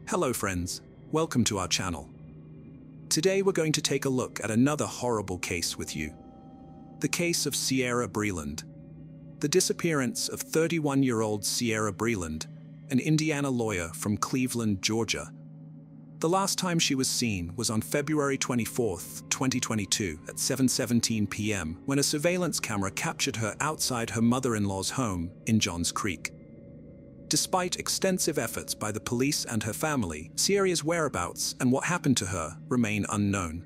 Hello friends, welcome to our channel. Today we're going to take a look at another horrible case with you. The case of Ciera Breland. The disappearance of 31-year-old Ciera Breland, an Indiana lawyer from Cleveland, Georgia. The last time she was seen was on February 24, 2022 at 7:17 p.m. when a surveillance camera captured her outside her mother-in-law's home in Johns Creek. Despite extensive efforts by the police and her family, Ciera's whereabouts and what happened to her remain unknown.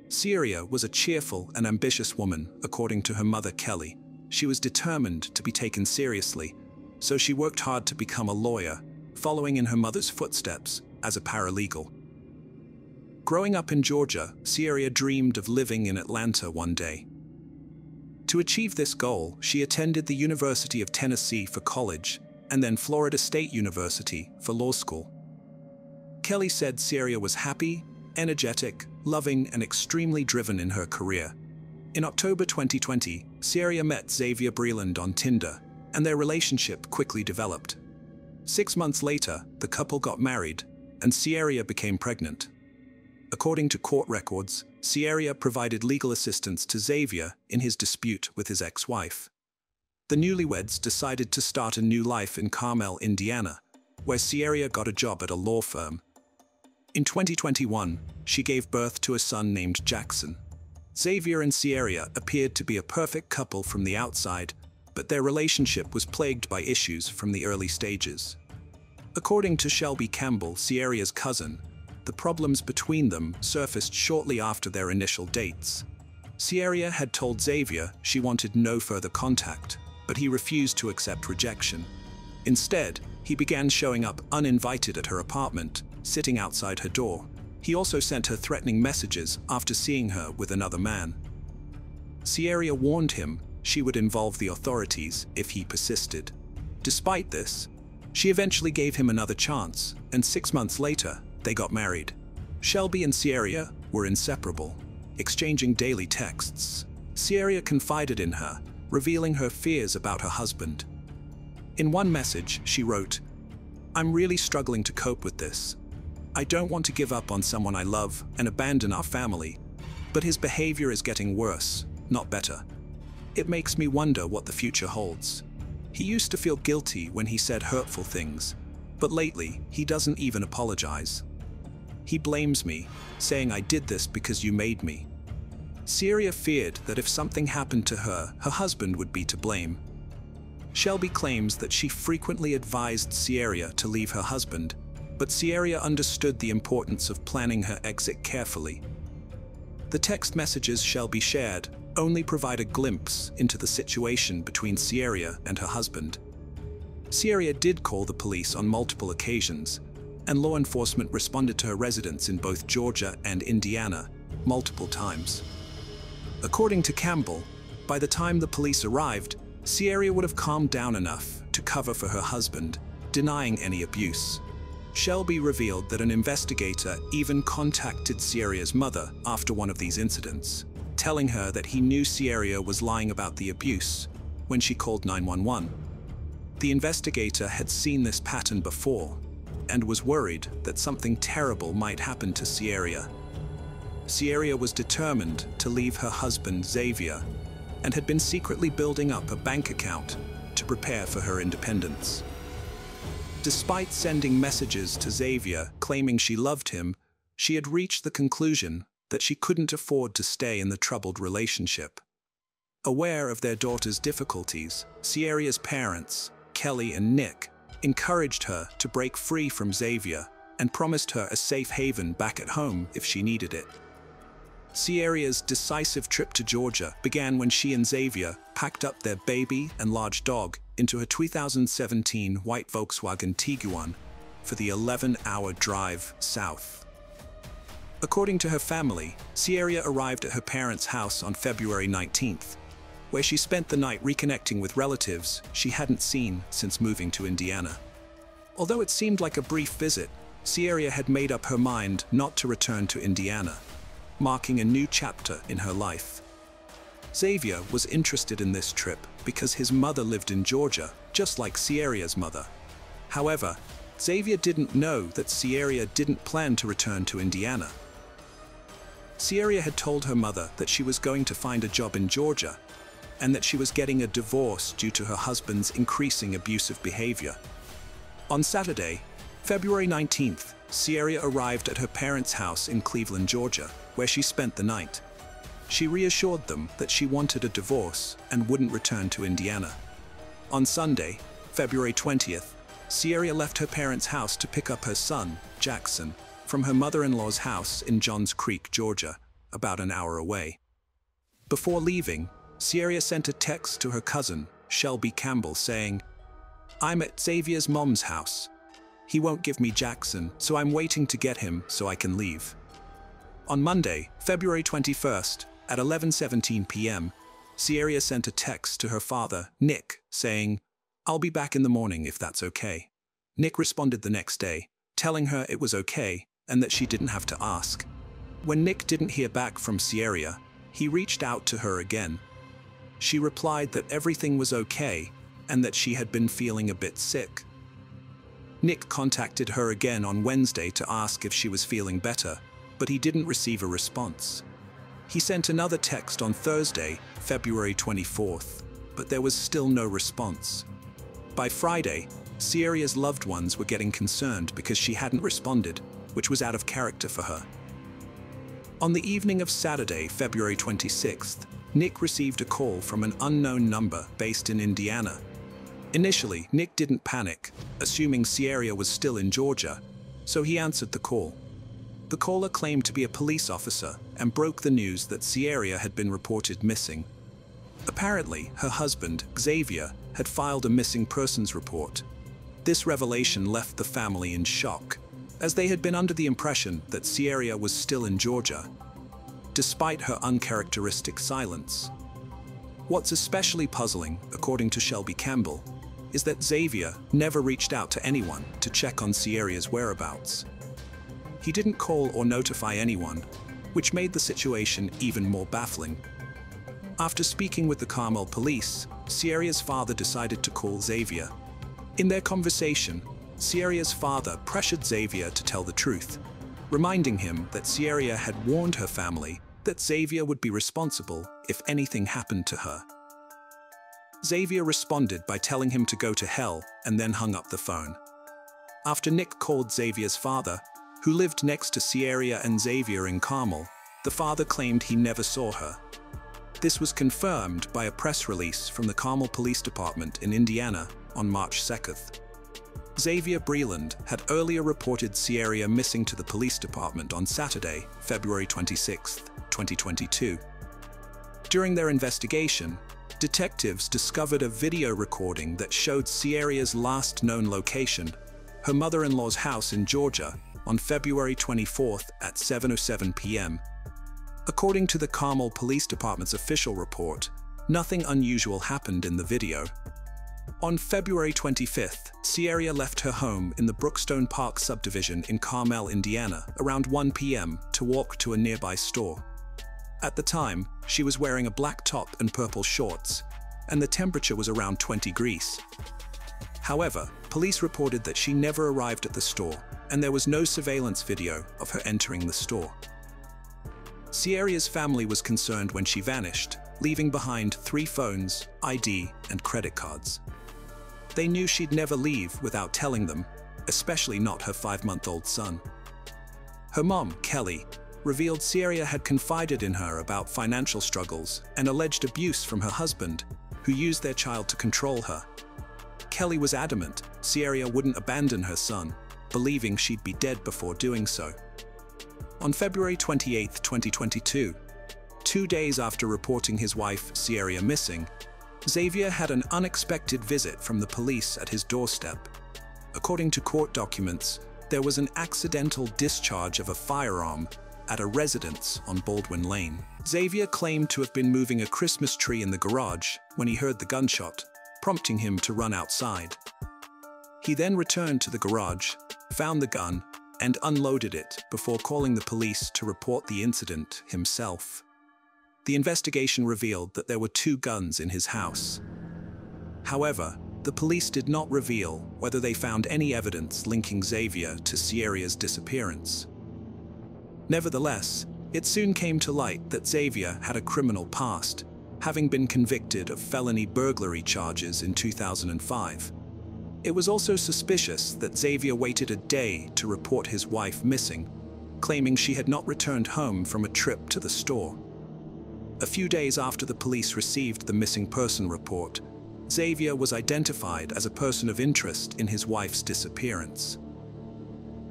Ciera was a cheerful and ambitious woman, according to her mother Kelly. She was determined to be taken seriously, so she worked hard to become a lawyer, following in her mother's footsteps as a paralegal. Growing up in Georgia, Ciera dreamed of living in Atlanta one day. To achieve this goal, she attended the University of Tennessee for college, and then Florida State University for law school. Kelly said Ciera was happy, energetic, loving, and extremely driven in her career. In October 2020, Ciera met Xavier Breland on Tinder, and their relationship quickly developed. 6 months later, the couple got married, and Ciera became pregnant. According to court records, Ciera provided legal assistance to Xavier in his dispute with his ex-wife. The newlyweds decided to start a new life in Carmel, Indiana, where Ciera got a job at a law firm. In 2021, she gave birth to a son named Jackson. Xavier and Ciera appeared to be a perfect couple from the outside, but their relationship was plagued by issues from the early stages. According to Shelby Campbell, Ciera's cousin, the problems between them surfaced shortly after their initial dates. Ciera had told Xavier she wanted no further contact, but he refused to accept rejection. Instead, he began showing up uninvited at her apartment, sitting outside her door. He also sent her threatening messages after seeing her with another man. Ciera warned him she would involve the authorities if he persisted. Despite this, she eventually gave him another chance, and 6 months later, they got married. Shelby and Ciera were inseparable, exchanging daily texts. Ciera confided in her, revealing her fears about her husband. In one message, she wrote, "I'm really struggling to cope with this. I don't want to give up on someone I love and abandon our family, but his behavior is getting worse, not better. It makes me wonder what the future holds. He used to feel guilty when he said hurtful things, but lately he doesn't even apologize. He blames me, saying I did this because you made me." Ciera feared that if something happened to her, her husband would be to blame. Shelby claims that she frequently advised Ciera to leave her husband, but Ciera understood the importance of planning her exit carefully. The text messages Shelby shared only provide a glimpse into the situation between Ciera and her husband. Ciera did call the police on multiple occasions, and law enforcement responded to her residence in both Georgia and Indiana multiple times. According to Campbell, by the time the police arrived, Ciera would have calmed down enough to cover for her husband, denying any abuse. Shelby revealed that an investigator even contacted Ciera's mother after one of these incidents, telling her that he knew Ciera was lying about the abuse when she called 911. The investigator had seen this pattern before and was worried that something terrible might happen to Ciera. Ciera was determined to leave her husband Xavier and had been secretly building up a bank account to prepare for her independence. Despite sending messages to Xavier claiming she loved him, she had reached the conclusion that she couldn't afford to stay in the troubled relationship. Aware of their daughter's difficulties, Ciera's parents, Kelly and Nick, encouraged her to break free from Xavier and promised her a safe haven back at home if she needed it. Ciera's decisive trip to Georgia began when she and Xavier packed up their baby and large dog into a 2017 white Volkswagen Tiguan for the 11-hour drive south. According to her family, Ciera arrived at her parents' house on February 19th, where she spent the night reconnecting with relatives she hadn't seen since moving to Indiana. Although it seemed like a brief visit, Ciera had made up her mind not to return to Indiana, marking a new chapter in her life. Xavier was interested in this trip because his mother lived in Georgia, just like Ciera's mother. However, Xavier didn't know that Ciera didn't plan to return to Indiana. Ciera had told her mother that she was going to find a job in Georgia and that she was getting a divorce due to her husband's increasing abusive behavior. On Saturday, February 19th, Ciera arrived at her parents' house in Cleveland, Georgia, where she spent the night. She reassured them that she wanted a divorce and wouldn't return to Indiana. On Sunday, February 20th, Ciera left her parents' house to pick up her son, Jackson, from her mother-in-law's house in Johns Creek, Georgia, about an hour away. Before leaving, Ciera sent a text to her cousin, Shelby Campbell, saying, "I'm at Xavier's mom's house. He won't give me Jackson, so I'm waiting to get him so I can leave." On Monday, February 21st, at 11:17 p.m., Ciera sent a text to her father, Nick, saying, "I'll be back in the morning if that's okay." Nick responded the next day, telling her it was okay and that she didn't have to ask. When Nick didn't hear back from Ciera, he reached out to her again. She replied that everything was okay and that she had been feeling a bit sick. Nick contacted her again on Wednesday to ask if she was feeling better, but he didn't receive a response. He sent another text on Thursday, February 24th, but there was still no response. By Friday, Ciera's loved ones were getting concerned because she hadn't responded, which was out of character for her. On the evening of Saturday, February 26th, Nick received a call from an unknown number based in Indiana. Initially, Nick didn't panic, assuming Ciera was still in Georgia, so he answered the call. The caller claimed to be a police officer and broke the news that Ciera had been reported missing. Apparently, her husband, Xavier, had filed a missing persons report. This revelation left the family in shock, as they had been under the impression that Ciera was still in Georgia, despite her uncharacteristic silence. What's especially puzzling, according to Shelby Campbell, is that Xavier never reached out to anyone to check on Ciera's whereabouts. He didn't call or notify anyone, which made the situation even more baffling. After speaking with the Carmel police, Ciera's father decided to call Xavier. In their conversation, Ciera's father pressured Xavier to tell the truth, reminding him that Ciera had warned her family that Xavier would be responsible if anything happened to her. Xavier responded by telling him to go to hell and then hung up the phone. After Nick called Xavier's father, who lived next to Ciera and Xavier in Carmel, the father claimed he never saw her. This was confirmed by a press release from the Carmel Police Department in Indiana on March 2nd. Xavier Breland had earlier reported Ciera missing to the police department on Saturday, February 26, 2022. During their investigation, detectives discovered a video recording that showed Ciera's last known location, her mother-in-law's house in Georgia, on February 24th at 7:07 p.m. According to the Carmel Police Department's official report, nothing unusual happened in the video. On February 25th, Ciera left her home in the Brookstone Park subdivision in Carmel, Indiana, around 1 p.m. to walk to a nearby store. At the time, she was wearing a black top and purple shorts, and the temperature was around 20 degrees. However, police reported that she never arrived at the store, and there was no surveillance video of her entering the store. Ciera's family was concerned when she vanished, leaving behind 3 phones, ID, and credit cards. They knew she'd never leave without telling them, especially not her 5-month-old son. Her mom, Kelly, revealed Ciera had confided in her about financial struggles and alleged abuse from her husband, who used their child to control her. Kelly was adamant Ciera wouldn't abandon her son, believing she'd be dead before doing so. On February 28, 2022, 2 days after reporting his wife Ciera missing, Xavier had an unexpected visit from the police at his doorstep. According to court documents, there was an accidental discharge of a firearm at a residence on Baldwin Lane. Xavier claimed to have been moving a Christmas tree in the garage when he heard the gunshot, prompting him to run outside. He then returned to the garage, found the gun, and unloaded it before calling the police to report the incident himself. The investigation revealed that there were 2 guns in his house. However, the police did not reveal whether they found any evidence linking Xavier to Ciera's disappearance. Nevertheless, it soon came to light that Xavier had a criminal past, having been convicted of felony burglary charges in 2005. It was also suspicious that Xavier waited a day to report his wife missing, claiming she had not returned home from a trip to the store. A few days after the police received the missing person report, Xavier was identified as a person of interest in his wife's disappearance.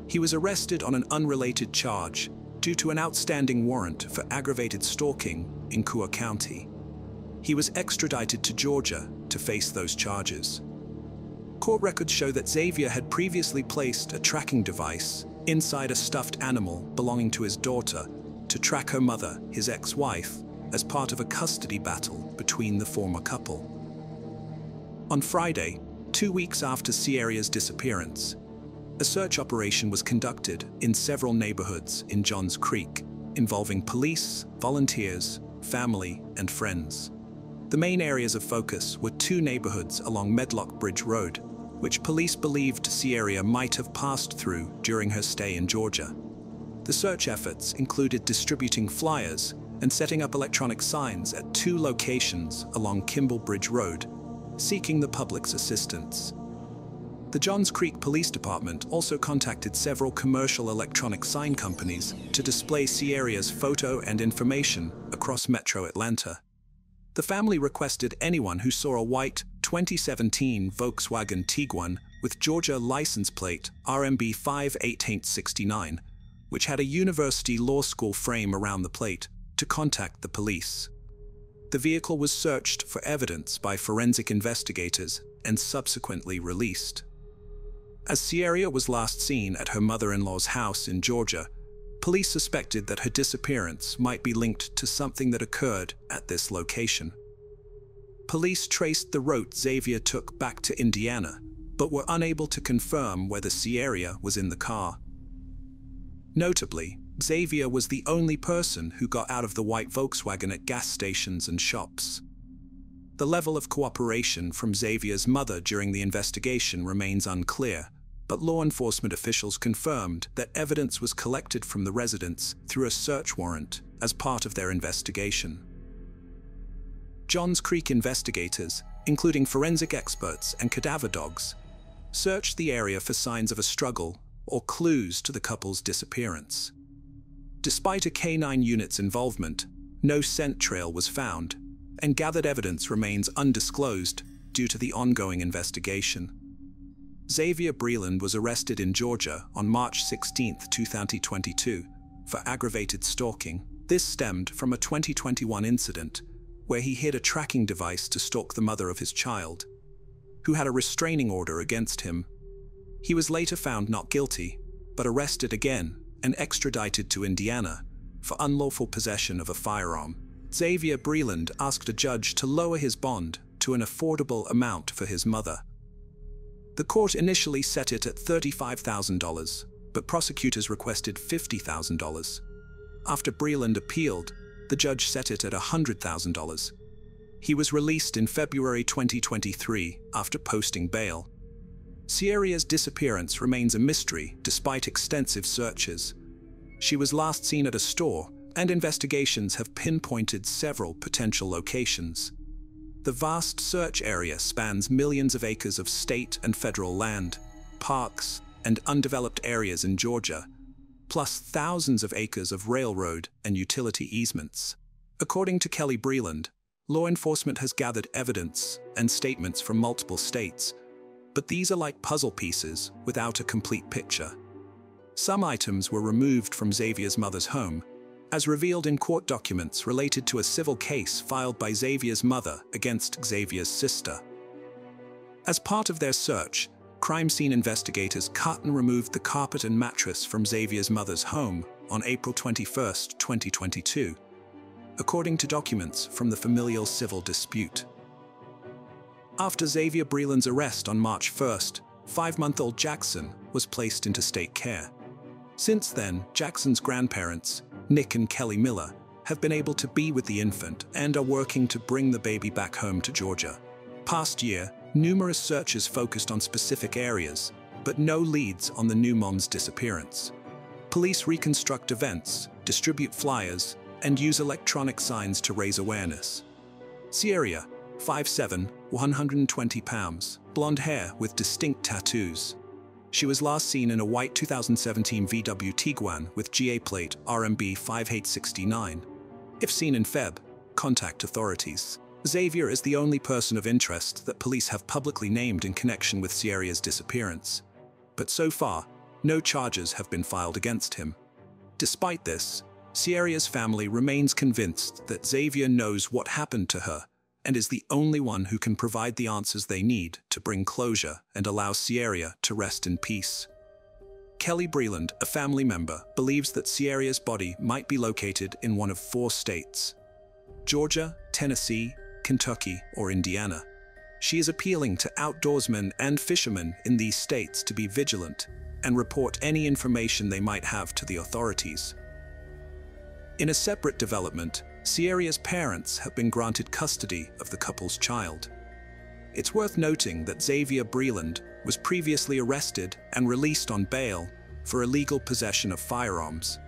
He was arrested on an unrelated charge due to an outstanding warrant for aggravated stalking in Ciera County. He was extradited to Georgia to face those charges. Court records show that Xavier had previously placed a tracking device inside a stuffed animal belonging to his daughter to track her mother, his ex-wife, as part of a custody battle between the former couple. On Friday, 2 weeks after Ciera's disappearance, a search operation was conducted in several neighborhoods in Johns Creek, involving police, volunteers, family, and friends. The main areas of focus were 2 neighborhoods along Medlock Bridge Road, which police believed Ciera might have passed through during her stay in Georgia. The search efforts included distributing flyers and setting up electronic signs at 2 locations along Kimball Bridge Road, seeking the public's assistance. The Johns Creek Police Department also contacted several commercial electronic sign companies to display Ciera's photo and information across Metro Atlanta. The family requested anyone who saw a white 2017 Volkswagen Tiguan with Georgia license plate RMB 5869, which had a university law school frame around the plate, to contact the police. The vehicle was searched for evidence by forensic investigators and subsequently released. As Ciera was last seen at her mother-in-law's house in Georgia, police suspected that her disappearance might be linked to something that occurred at this location. Police traced the route Xavier took back to Indiana, but were unable to confirm whether Ciera was in the car. Notably, Xavier was the only person who got out of the white Volkswagen at gas stations and shops. The level of cooperation from Xavier's mother during the investigation remains unclear, but law enforcement officials confirmed that evidence was collected from the residence through a search warrant as part of their investigation. Johns Creek investigators, including forensic experts and cadaver dogs, searched the area for signs of a struggle or clues to the couple's disappearance. Despite a K-9 unit's involvement, no scent trail was found, and gathered evidence remains undisclosed due to the ongoing investigation. Xavier Breland was arrested in Georgia on March 16, 2022, for aggravated stalking. This stemmed from a 2021 incident where he hid a tracking device to stalk the mother of his child, who had a restraining order against him. He was later found not guilty, but arrested again and extradited to Indiana for unlawful possession of a firearm. Xavier Breland asked a judge to lower his bond to an affordable amount for his mother. The court initially set it at $35,000, but prosecutors requested $50,000. After Breland appealed, the judge set it at $100,000. He was released in February 2023 after posting bail. Ciera's disappearance remains a mystery despite extensive searches. She was last seen at a store, and investigations have pinpointed several potential locations. The vast search area spans millions of acres of state and federal land, parks, and undeveloped areas in Georgia, plus thousands of acres of railroad and utility easements. According to Kelly Breland, law enforcement has gathered evidence and statements from multiple states, but these are like puzzle pieces without a complete picture. Some items were removed from Xavier's mother's home, as revealed in court documents related to a civil case filed by Xavier's mother against Xavier's sister. As part of their search, crime scene investigators cut and removed the carpet and mattress from Xavier's mother's home on April 21, 2022, according to documents from the familial civil dispute. After Xavier Breland's arrest on March 1st, 5-month-old Jackson was placed into state care. Since then, Jackson's grandparents, Nick and Kelly Miller, have been able to be with the infant and are working to bring the baby back home to Georgia. Past year, Numerous searches focused on specific areas, but no leads on the new mom's disappearance. Police reconstruct events, distribute flyers, and use electronic signs to raise awareness. Ciera, 5'7", 120 pounds, blonde hair with distinct tattoos. She was last seen in a white 2017 VW Tiguan with GA plate RMB 5869. If seen in Feb, contact authorities. Xavier is the only person of interest that police have publicly named in connection with Ciera's disappearance. But so far, no charges have been filed against him. Despite this, Ciera's family remains convinced that Xavier knows what happened to her and is the only one who can provide the answers they need to bring closure and allow Ciera to rest in peace. Xavier Breland, a family member, believes that Ciera's body might be located in one of 4 states: Georgia, Tennessee, Kentucky, or Indiana. She is appealing to outdoorsmen and fishermen in these states to be vigilant and report any information they might have to the authorities. In a separate development, Ciera's parents have been granted custody of the couple's child. It's worth noting that Xavier Breland was previously arrested and released on bail for illegal possession of firearms.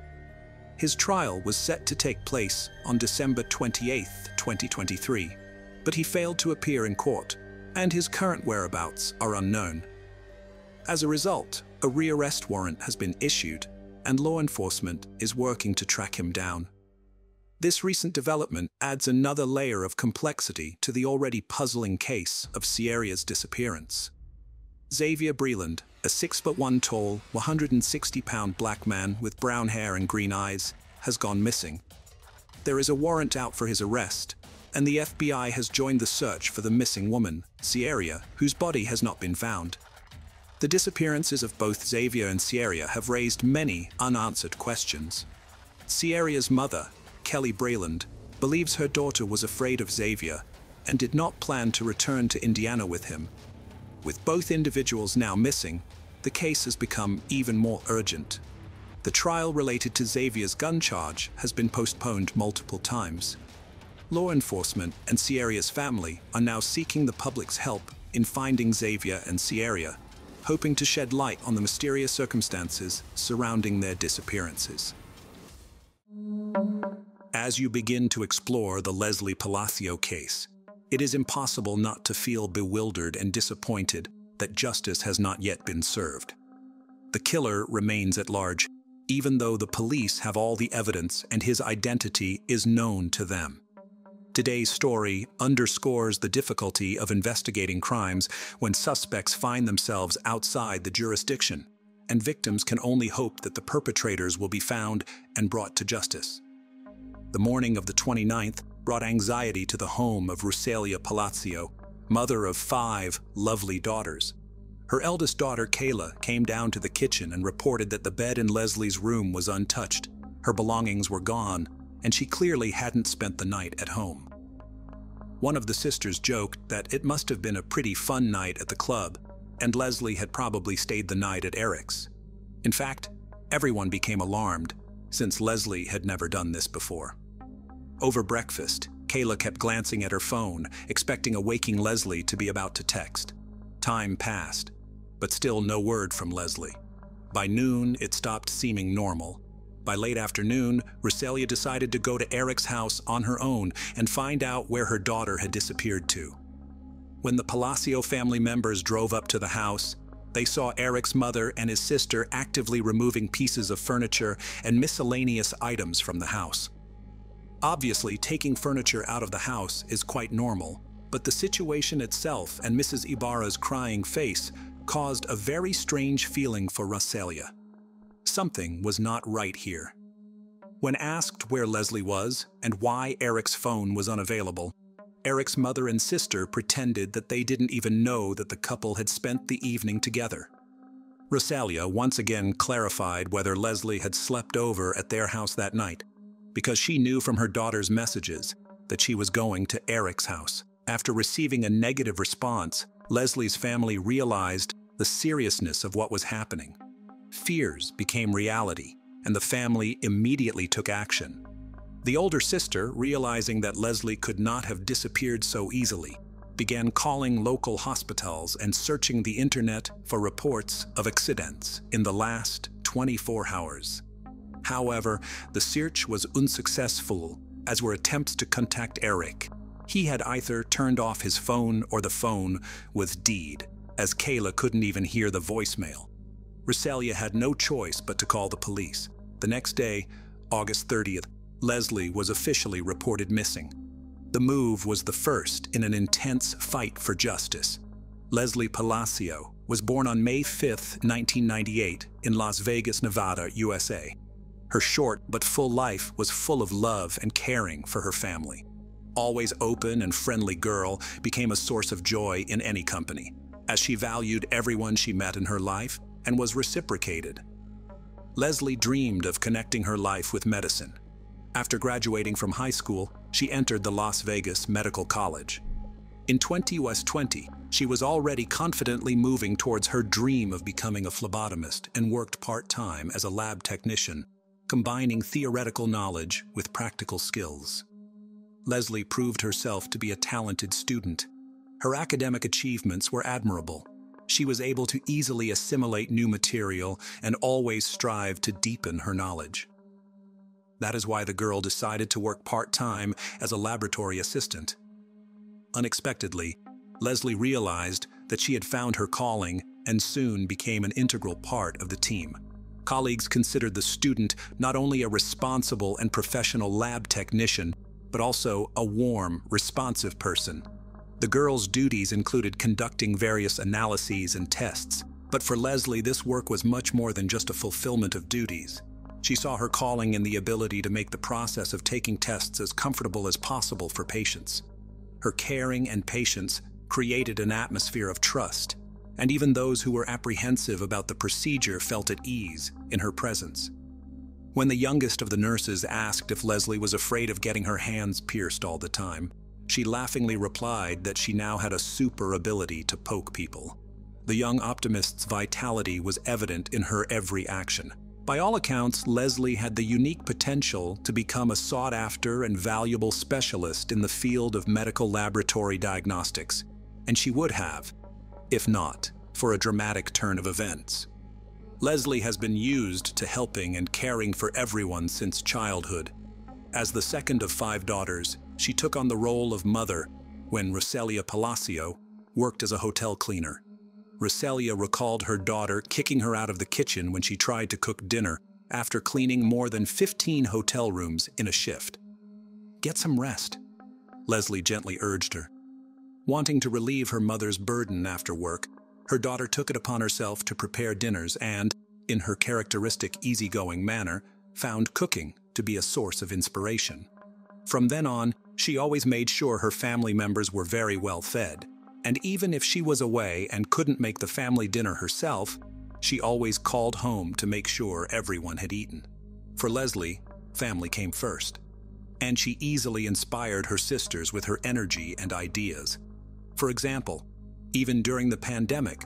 His trial was set to take place on December 28, 2023, but he failed to appear in court, and his current whereabouts are unknown. As a result, a rearrest warrant has been issued, and law enforcement is working to track him down. This recent development adds another layer of complexity to the already puzzling case of Ciera's disappearance. Xavier Breland, a 6'1" tall, 160-pound black man with brown hair and green eyes, has gone missing. There is a warrant out for his arrest, and the FBI has joined the search for the missing woman, Ciera, whose body has not been found. The disappearances of both Xavier and Ciera have raised many unanswered questions. Ciera's mother, Xavier Breland, believes her daughter was afraid of Xavier and did not plan to return to Indiana with him. With both individuals now missing, the case has become even more urgent. The trial related to Xavier's gun charge has been postponed multiple times. Law enforcement and Ciera's family are now seeking the public's help in finding Xavier and Ciera, hoping to shed light on the mysterious circumstances surrounding their disappearances. As you begin to explore the Leslie Palacio case, it is impossible not to feel bewildered and disappointed that justice has not yet been served. The killer remains at large, even though the police have all the evidence and his identity is known to them. Today's story underscores the difficulty of investigating crimes when suspects find themselves outside the jurisdiction, and victims can only hope that the perpetrators will be found and brought to justice. The morning of the 29th brought anxiety to the home of Ciera Palacio, mother of 5 lovely daughters. Her eldest daughter, Kayla, came down to the kitchen and reported that the bed in Leslie's room was untouched. Her belongings were gone, and she clearly hadn't spent the night at home. One of the sisters joked that it must have been a pretty fun night at the club, and Leslie had probably stayed the night at Eric's. In fact, everyone became alarmed, since Leslie had never done this before. Over breakfast, Kayla kept glancing at her phone, expecting a waking Leslie to be about to text. Time passed, but still no word from Leslie. By noon, it stopped seeming normal. By late afternoon, Ciera decided to go to Eric's house on her own and find out where her daughter had disappeared to. When the Palacio family members drove up to the house, they saw Eric's mother and his sister actively removing pieces of furniture and miscellaneous items from the house. Obviously, taking furniture out of the house is quite normal, but the situation itself and Mrs. Ibarra's crying face caused a very strange feeling for Ciera. Something was not right here. When asked where Leslie was and why Eric's phone was unavailable, Eric's mother and sister pretended that they didn't even know that the couple had spent the evening together. Ciera once again clarified whether Leslie had slept over at their house that night, because she knew from her daughter's messages that she was going to Eric's house. After receiving a negative response, Leslie's family realized the seriousness of what was happening. Fears became reality, and the family immediately took action. The older sister, realizing that Leslie could not have disappeared so easily, began calling local hospitals and searching the internet for reports of accidents in the last 24 hours. However, the search was unsuccessful, as were attempts to contact Eric. He had either turned off his phone or the phone was dead, as Kayla couldn't even hear the voicemail. Rosalia had no choice but to call the police. The next day, August 30th, Leslie was officially reported missing. The move was the first in an intense fight for justice. Leslie Palacio was born on May 5, 1998, in Las Vegas, Nevada, USA. Her short but full life was full of love and caring for her family. Always open and friendly girl became a source of joy in any company, as she valued everyone she met in her life and was reciprocated. Leslie dreamed of connecting her life with medicine. After graduating from high school, she entered the Las Vegas Medical College. In 2020, she was already confidently moving towards her dream of becoming a phlebotomist and worked part-time as a lab technician, combining theoretical knowledge with practical skills. Leslie proved herself to be a talented student. Her academic achievements were admirable. She was able to easily assimilate new material and always strive to deepen her knowledge. That is why the girl decided to work part-time as a laboratory assistant. Unexpectedly, Leslie realized that she had found her calling and soon became an integral part of the team. Colleagues considered the student not only a responsible and professional lab technician, but also a warm, responsive person. The girl's duties included conducting various analyses and tests, but for Leslie, this work was much more than just a fulfillment of duties. She saw her calling in the ability to make the process of taking tests as comfortable as possible for patients. Her caring and patience created an atmosphere of trust, and even those who were apprehensive about the procedure felt at ease in her presence. When the youngest of the nurses asked if Leslie was afraid of getting her hands pierced all the time, she laughingly replied that she now had a super ability to poke people. The young optimist's vitality was evident in her every action. By all accounts, Leslie had the unique potential to become a sought-after and valuable specialist in the field of medical laboratory diagnostics, and she would have, if not for a dramatic turn of events. Leslie has been used to helping and caring for everyone since childhood. As the second of 5 daughters, she took on the role of mother when Rosalia Palacio worked as a hotel cleaner. Rosalia recalled her daughter kicking her out of the kitchen when she tried to cook dinner after cleaning more than 15 hotel rooms in a shift. "Get some rest," Leslie gently urged her. Wanting to relieve her mother's burden after work, her daughter took it upon herself to prepare dinners and, in her characteristic easygoing manner, found cooking to be a source of inspiration. From then on, she always made sure her family members were very well fed, and even if she was away and couldn't make the family dinner herself, she always called home to make sure everyone had eaten. For Leslie, family came first, and she easily inspired her sisters with her energy and ideas. For example, even during the pandemic,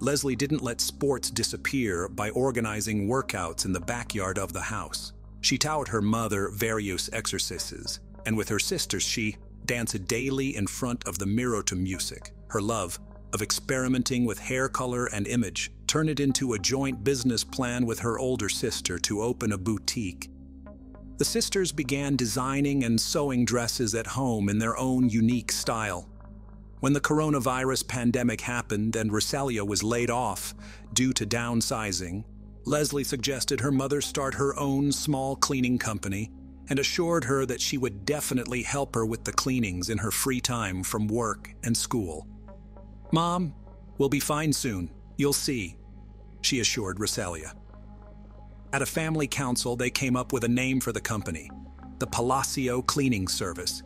Leslie didn't let sports disappear by organizing workouts in the backyard of the house. She taught her mother various exercises, and with her sisters she danced daily in front of the mirror to music. Her love of experimenting with hair color and image turned it into a joint business plan with her older sister to open a boutique. The sisters began designing and sewing dresses at home in their own unique style. When the coronavirus pandemic happened and Rosalia was laid off due to downsizing, Leslie suggested her mother start her own small cleaning company and assured her that she would definitely help her with the cleanings in her free time from work and school. "Mom, we'll be fine soon, you'll see," she assured Rosalia. At a family council, they came up with a name for the company, the Palacio Cleaning Service.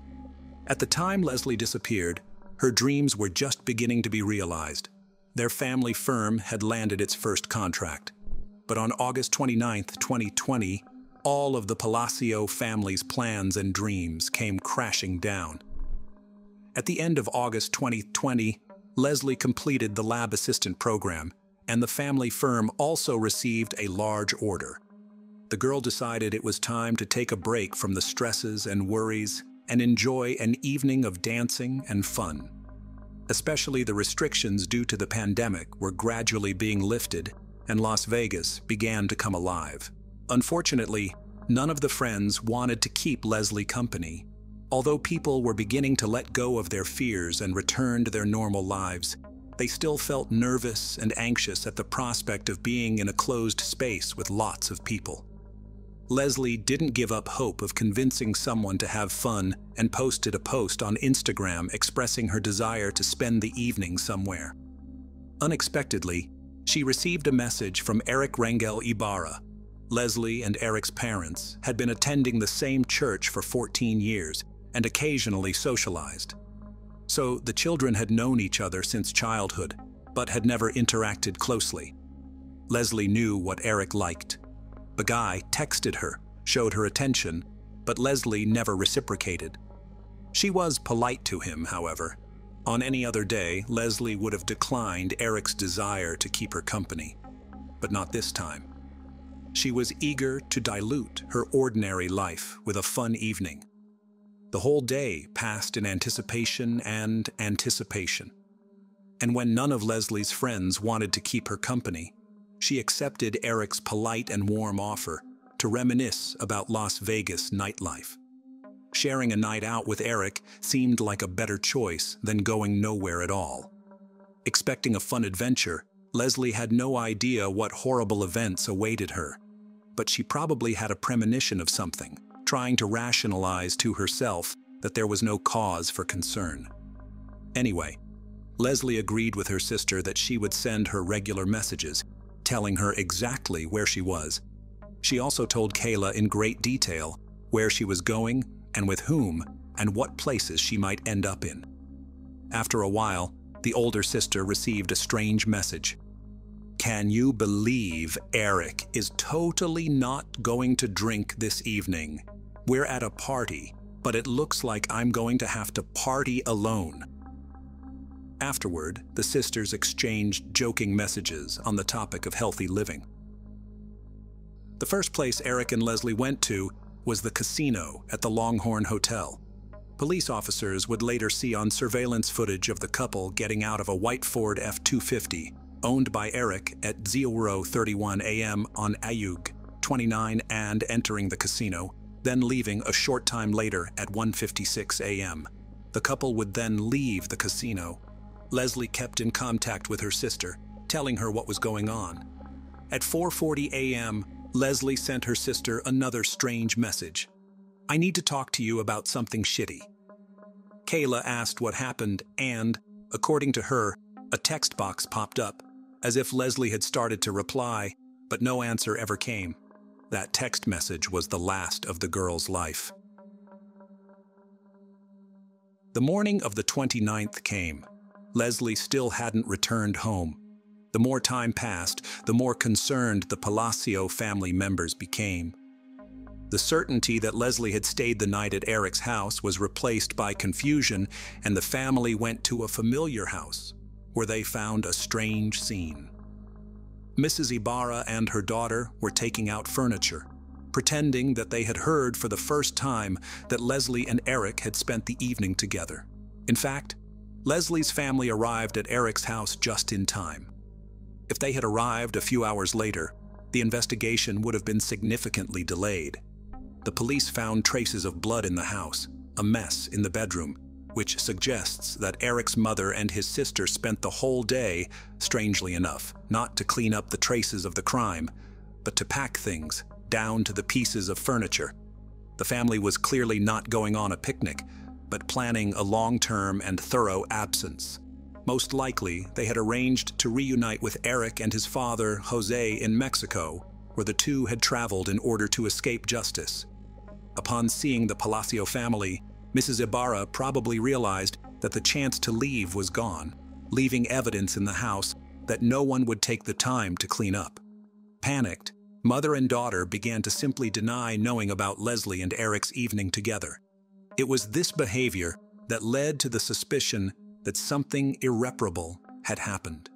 At the time Leslie disappeared, her dreams were just beginning to be realized. Their family firm had landed its first contract. But on August 29, 2020, all of the Palacio family's plans and dreams came crashing down. At the end of August 2020, Leslie completed the lab assistant program, and the family firm also received a large order. The girl decided it was time to take a break from the stresses and worries and enjoy an evening of dancing and fun. Especially the restrictions due to the pandemic were gradually being lifted, and Las Vegas began to come alive. Unfortunately, none of the friends wanted to keep Leslie company. Although people were beginning to let go of their fears and return to their normal lives, they still felt nervous and anxious at the prospect of being in a closed space with lots of people. Leslie didn't give up hope of convincing someone to have fun and posted a post on Instagram expressing her desire to spend the evening somewhere. Unexpectedly, she received a message from Eric Rangel Ibarra. Leslie and Eric's parents had been attending the same church for 14 years and occasionally socialized. So the children had known each other since childhood, but had never interacted closely. Leslie knew what Eric liked. The guy texted her, showed her attention, but Leslie never reciprocated. She was polite to him, however. On any other day, Leslie would have declined Eric's desire to keep her company, but not this time. She was eager to dilute her ordinary life with a fun evening. The whole day passed in anticipation and anticipation. And when none of Leslie's friends wanted to keep her company, she accepted Eric's polite and warm offer to reminisce about Las Vegas nightlife. Sharing a night out with Eric seemed like a better choice than going nowhere at all. Expecting a fun adventure, Leslie had no idea what horrible events awaited her, but she probably had a premonition of something, trying to rationalize to herself that there was no cause for concern. Anyway, Leslie agreed with her sister that she would send her regular messages, telling her exactly where she was. She also told Kayla in great detail where she was going and with whom and what places she might end up in. After a while, the older sister received a strange message. "Can you believe Eric is totally not going to drink this evening? We're at a party, but it looks like I'm going to have to party alone." Afterward, the sisters exchanged joking messages on the topic of healthy living. The first place Eric and Leslie went to was the casino at the Longhorn Hotel. Police officers would later see on surveillance footage of the couple getting out of a white Ford F-250, owned by Eric at 0:31 a.m. on Ayug 29 and entering the casino, then leaving a short time later at 1:56 a.m. The couple would then leave the casino. Leslie kept in contact with her sister, telling her what was going on. At 4:40 a.m., Leslie sent her sister another strange message. "I need to talk to you about something shitty." Kayla asked what happened and, according to her, a text box popped up, as if Leslie had started to reply, but no answer ever came. That text message was the last of the girl's life. The morning of the 29th came. Leslie still hadn't returned home. The more time passed, the more concerned the Palacio family members became. The certainty that Leslie had stayed the night at Eric's house was replaced by confusion, and the family went to a familiar house, where they found a strange scene. Mrs. Ibarra and her daughter were taking out furniture, pretending that they had heard for the first time that Leslie and Eric had spent the evening together. In fact, Leslie's family arrived at Eric's house just in time. If they had arrived a few hours later, the investigation would have been significantly delayed. The police found traces of blood in the house, a mess in the bedroom, which suggests that Eric's mother and his sister spent the whole day, strangely enough, not to clean up the traces of the crime, but to pack things, down to the pieces of furniture. The family was clearly not going on a picnic, but planning a long-term and thorough absence. Most likely, they had arranged to reunite with Eric and his father, Jose, in Mexico, where the two had traveled in order to escape justice. Upon seeing the Palacio family, Mrs. Ibarra probably realized that the chance to leave was gone, leaving evidence in the house that no one would take the time to clean up. Panicked, mother and daughter began to simply deny knowing about Leslie and Eric's evening together. It was this behavior that led to the suspicion that something irreparable had happened.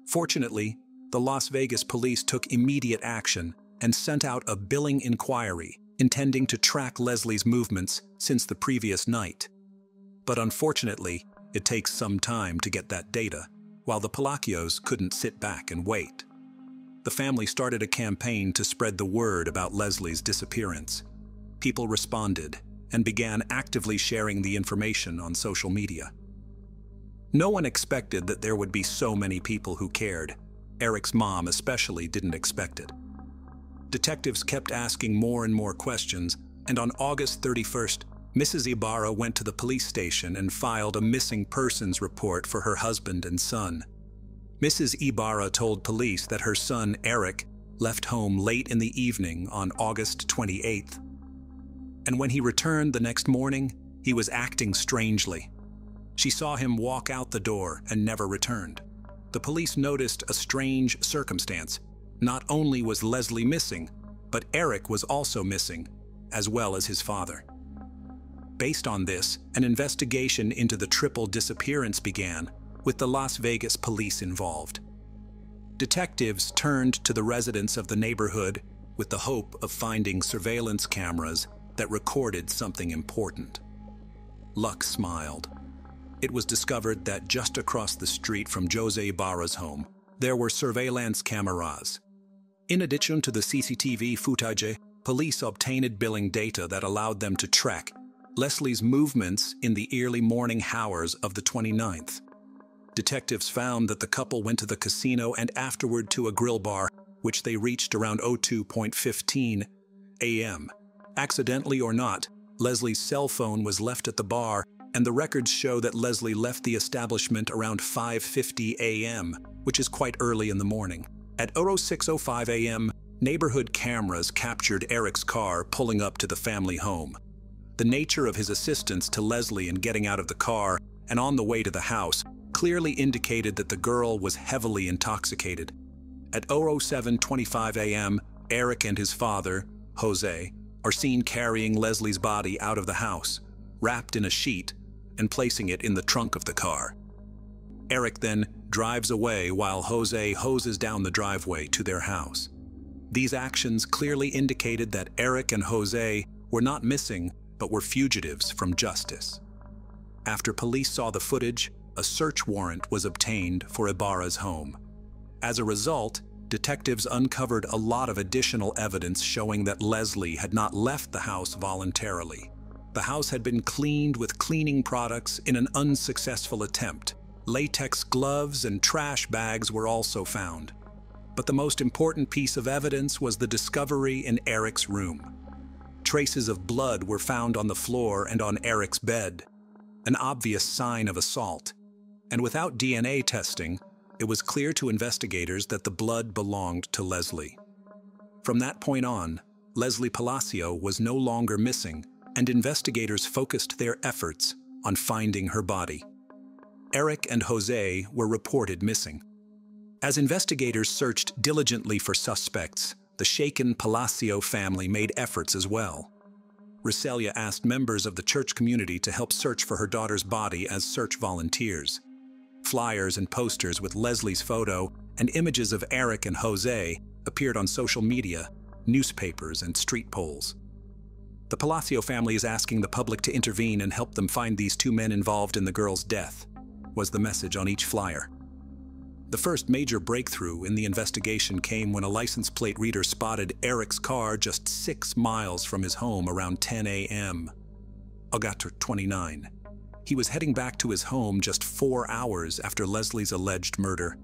Fortunately, the Las Vegas police took immediate action and sent out a billing inquiry intending to track Leslie's movements since the previous night. But unfortunately, It takes some time to get that data, while the Palacios couldn't sit back and wait. The family started a campaign to spread the word about Leslie's disappearance. People responded and began actively sharing the information on social media. No one expected that there would be so many people who cared. Eric's mom especially didn't expect it. Detectives kept asking more and more questions, and on August 31st, Mrs. Ibarra went to the police station and filed a missing persons report for her husband and son. Mrs. Ibarra told police that her son, Eric, left home late in the evening on August 28th. And when he returned the next morning, he was acting strangely. She saw him walk out the door and never returned. The police noticed a strange circumstance. Not only was Leslie missing, but Eric was also missing, as well as his father. Based on this, an investigation into the triple disappearance began, with the Las Vegas police involved. Detectives turned to the residents of the neighborhood with the hope of finding surveillance cameras that recorded something important. Luck smiled. It was discovered that just across the street from Jose Ibarra's home, there were surveillance cameras. In addition to the CCTV footage, police obtained billing data that allowed them to track Leslie's movements in the early morning hours of the 29th. Detectives found that the couple went to the casino and afterward to a grill bar, which they reached around 02:15 a.m. Accidentally or not, Leslie's cell phone was left at the bar, and the records show that Leslie left the establishment around 5:50 a.m., which is quite early in the morning. At 06:05 a.m., neighborhood cameras captured Eric's car pulling up to the family home. The nature of his assistance to Leslie in getting out of the car and on the way to the house clearly indicated that the girl was heavily intoxicated. At 07:25 a.m., Eric and his father, Jose, are seen carrying Leslie's body out of the house, wrapped in a sheet, and placing it in the trunk of the car. Eric then drives away while Jose hoses down the driveway to their house. These actions clearly indicated that Eric and Jose were not missing, but were fugitives from justice. After police saw the footage, a search warrant was obtained for Ibarra's home. As a result, detectives uncovered a lot of additional evidence showing that Leslie had not left the house voluntarily. The house had been cleaned with cleaning products in an unsuccessful attempt. Latex gloves and trash bags were also found. But the most important piece of evidence was the discovery in Eric's room. Traces of blood were found on the floor and on Eric's bed, an obvious sign of assault. And without DNA testing, it was clear to investigators that the blood belonged to Leslie. From that point on, Leslie Palacio was no longer missing, and investigators focused their efforts on finding her body. Eric and Jose were reported missing. As investigators searched diligently for suspects, the shaken Palacio family made efforts as well. Roselia asked members of the church community to help search for her daughter's body as search volunteers. Flyers and posters with Leslie's photo and images of Eric and Jose appeared on social media, newspapers, and street poles. The Palacio family is asking the public to intervene and help them find these two men involved in the girl's death, was the message on each flyer. The first major breakthrough in the investigation came when a license plate reader spotted Eric's car just 6 miles from his home around 10 a.m. August 29. He was heading back to his home just 4 hours after Leslie's alleged murder.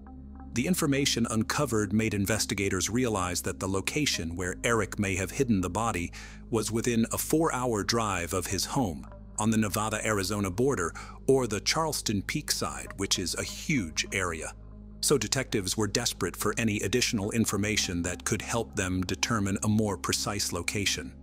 The information uncovered made investigators realize that the location where Eric may have hidden the body was within a 4-hour drive of his home, on the Nevada-Arizona border, or the Charleston Peak side, which is a huge area. So detectives were desperate for any additional information that could help them determine a more precise location.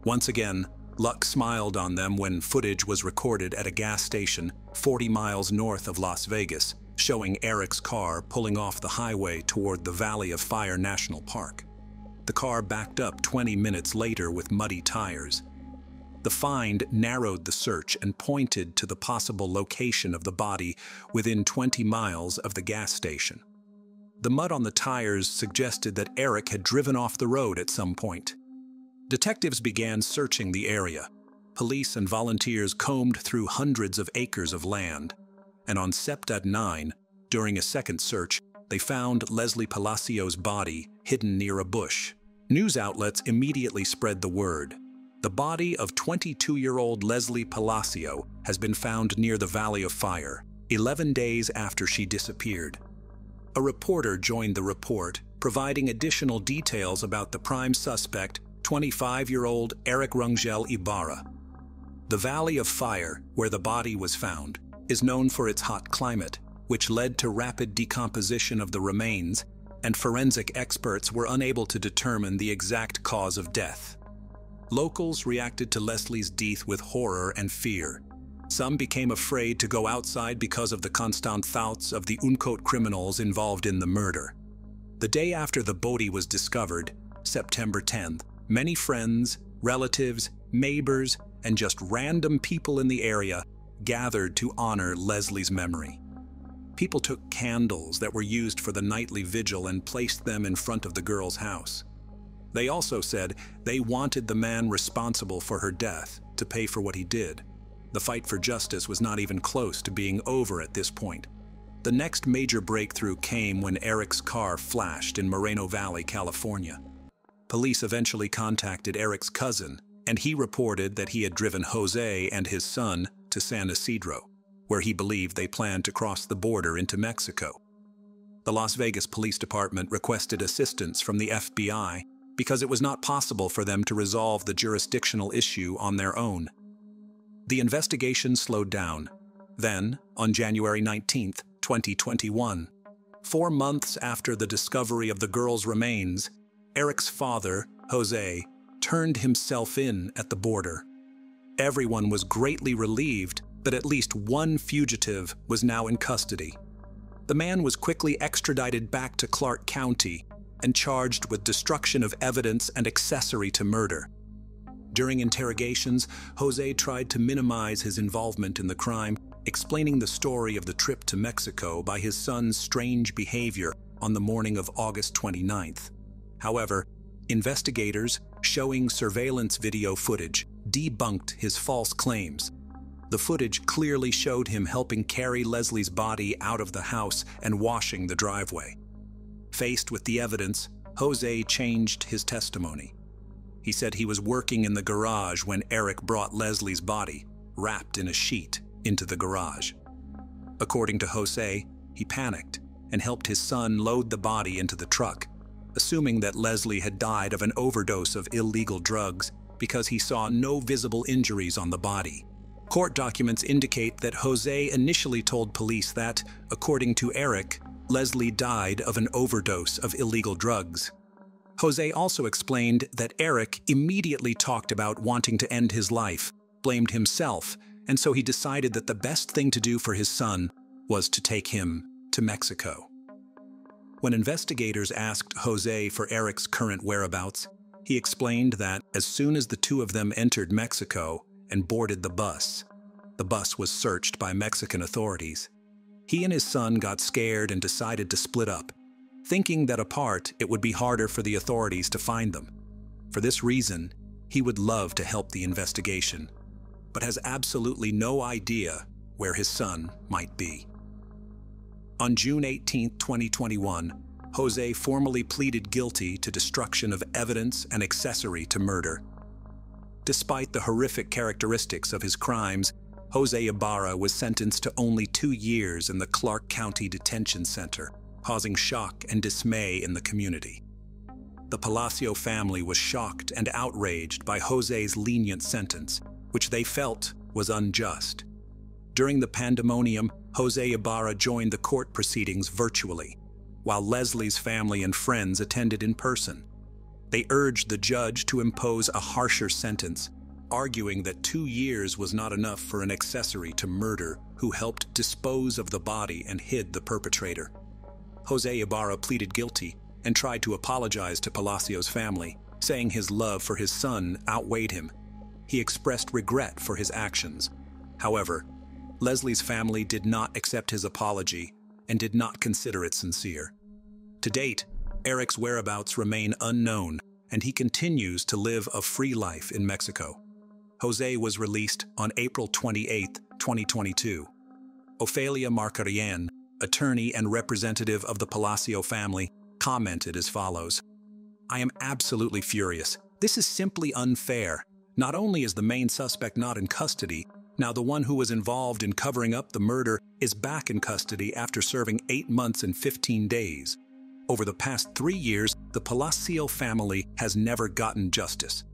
Once again, luck smiled on them when footage was recorded at a gas station 40 miles north of Las Vegas, showing Eric's car pulling off the highway toward the Valley of Fire National Park. The car backed up 20 minutes later with muddy tires. The find narrowed the search and pointed to the possible location of the body within 20 miles of the gas station. The mud on the tires suggested that Eric had driven off the road at some point. Detectives began searching the area. Police and volunteers combed through hundreds of acres of land. and on September 9, during a second search, they found Leslie Palacio's body hidden near a bush. News outlets immediately spread the word. The body of 22-year-old Leslie Palacio has been found near the Valley of Fire, 11 days after she disappeared. A reporter joined the report, providing additional details about the prime suspect, 25-year-old Eric Rangel Ibarra. The Valley of Fire, where the body was found, is known for its hot climate, which led to rapid decomposition of the remains, and forensic experts were unable to determine the exact cause of death. Locals reacted to Leslie's death with horror and fear. Some became afraid to go outside because of the constant thoughts of the unquote criminals involved in the murder. The day after the body was discovered, September 10th, many friends, relatives, neighbors, and just random people in the area gathered to honor Leslie's memory. People took candles that were used for the nightly vigil and placed them in front of the girl's house. They also said they wanted the man responsible for her death to pay for what he did. The fight for justice was not even close to being over at this point. The next major breakthrough came when Eric's car flashed in Moreno Valley, California. Police eventually contacted Eric's cousin, and he reported that he had driven Jose and his son to San Isidro, where he believed they planned to cross the border into Mexico. The Las Vegas Police Department requested assistance from the FBI because it was not possible for them to resolve the jurisdictional issue on their own. The investigation slowed down. Then, on January 19, 2021, 4 months after the discovery of the girl's remains, Eric's father, Jose, turned himself in at the border. Everyone was greatly relieved that at least one fugitive was now in custody. The man was quickly extradited back to Clark County and charged with destruction of evidence and accessory to murder. During interrogations, Jose tried to minimize his involvement in the crime, explaining the story of the trip to Mexico by his son's strange behavior on the morning of August 29th. However, investigators showing surveillance video footage debunked his false claims. The footage clearly showed him helping carry Leslie's body out of the house and washing the driveway. Faced with the evidence, Jose changed his testimony. He said he was working in the garage when Eric brought Leslie's body, wrapped in a sheet, into the garage. According to Jose, he panicked and helped his son load the body into the truck, assuming that Leslie had died of an overdose of illegal drugs because he saw no visible injuries on the body. Court documents indicate that Jose initially told police that, according to Eric, Leslie died of an overdose of illegal drugs. Jose also explained that Eric immediately talked about wanting to end his life, blamed himself, and so he decided that the best thing to do for his son was to take him to Mexico. When investigators asked Jose for Eric's current whereabouts, he explained that as soon as the two of them entered Mexico and boarded the bus was searched by Mexican authorities. He and his son got scared and decided to split up, thinking that apart it would be harder for the authorities to find them. For this reason, he would love to help the investigation, but has absolutely no idea where his son might be. On June 18, 2021, Jose formally pleaded guilty to destruction of evidence and accessory to murder. Despite the horrific characteristics of his crimes, Jose Ibarra was sentenced to only 2 years in the Clark County Detention Center, causing shock and dismay in the community. The Palacio family was shocked and outraged by Jose's lenient sentence, which they felt was unjust. During the pandemonium, Jose Ibarra joined the court proceedings virtually, while Leslie's family and friends attended in person. They urged the judge to impose a harsher sentence, arguing that 2 years was not enough for an accessory to murder who helped dispose of the body and hid the perpetrator. Jose Ibarra pleaded guilty and tried to apologize to Palacio's family, saying his love for his son outweighed him. He expressed regret for his actions. However, Leslie's family did not accept his apology and did not consider it sincere. To date, Eric's whereabouts remain unknown, and he continues to live a free life in Mexico. Jose was released on April 28, 2022. Ofelia Marcarian, attorney and representative of the Palacio family, commented as follows: "I am absolutely furious. This is simply unfair. Not only is the main suspect not in custody, now the one who was involved in covering up the murder is back in custody after serving 8 months and 15 days. Over the past 3 years, the Palacio family has never gotten justice."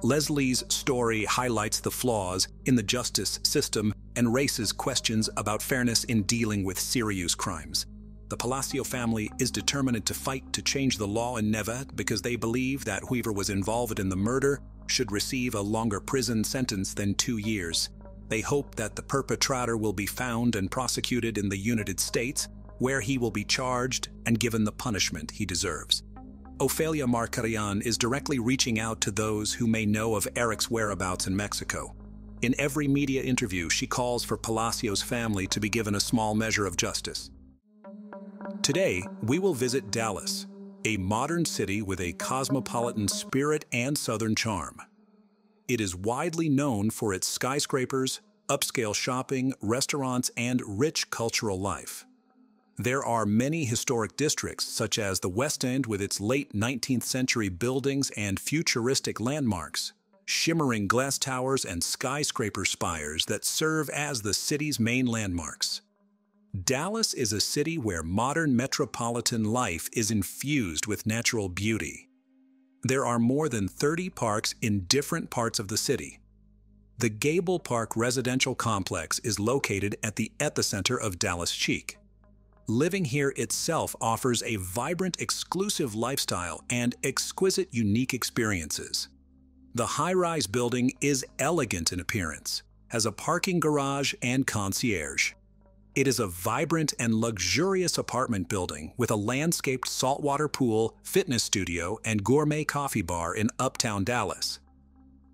Leslie's story highlights the flaws in the justice system and raises questions about fairness in dealing with serious crimes. The Palacio family is determined to fight to change the law in Neva because they believe that whoever was involved in the murder should receive a longer prison sentence than 2 years. They hope that the perpetrator will be found and prosecuted in the United States, where he will be charged and given the punishment he deserves. Ofelia Marcarian is directly reaching out to those who may know of Eric's whereabouts in Mexico. In every media interview, she calls for Palacio's family to be given a small measure of justice. Today, we will visit Dallas, a modern city with a cosmopolitan spirit and southern charm. It is widely known for its skyscrapers, upscale shopping, restaurants, and rich cultural life. There are many historic districts, such as the West End with its late 19th century buildings and futuristic landmarks, shimmering glass towers and skyscraper spires that serve as the city's main landmarks. Dallas is a city where modern metropolitan life is infused with natural beauty. There are more than 30 parks in different parts of the city. The Gable Park residential complex is located at the epicenter of Dallas chic. Living here itself offers a vibrant, exclusive lifestyle and exquisite, unique experiences. The high-rise building is elegant in appearance, has a parking garage and concierge. It is a vibrant and luxurious apartment building with a landscaped saltwater pool, fitness studio, and gourmet coffee bar in uptown Dallas.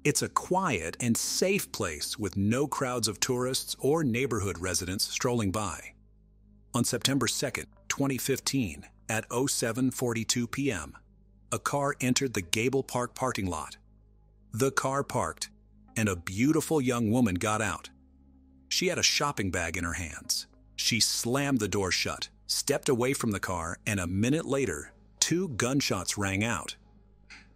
It's a quiet and safe place with no crowds of tourists or neighborhood residents strolling by. On September 2, 2015, at 07:42 p.m., a car entered the Gable Park parking lot. The car parked, and a beautiful young woman got out. She had a shopping bag in her hands. She slammed the door shut, stepped away from the car, and a minute later, 2 gunshots rang out.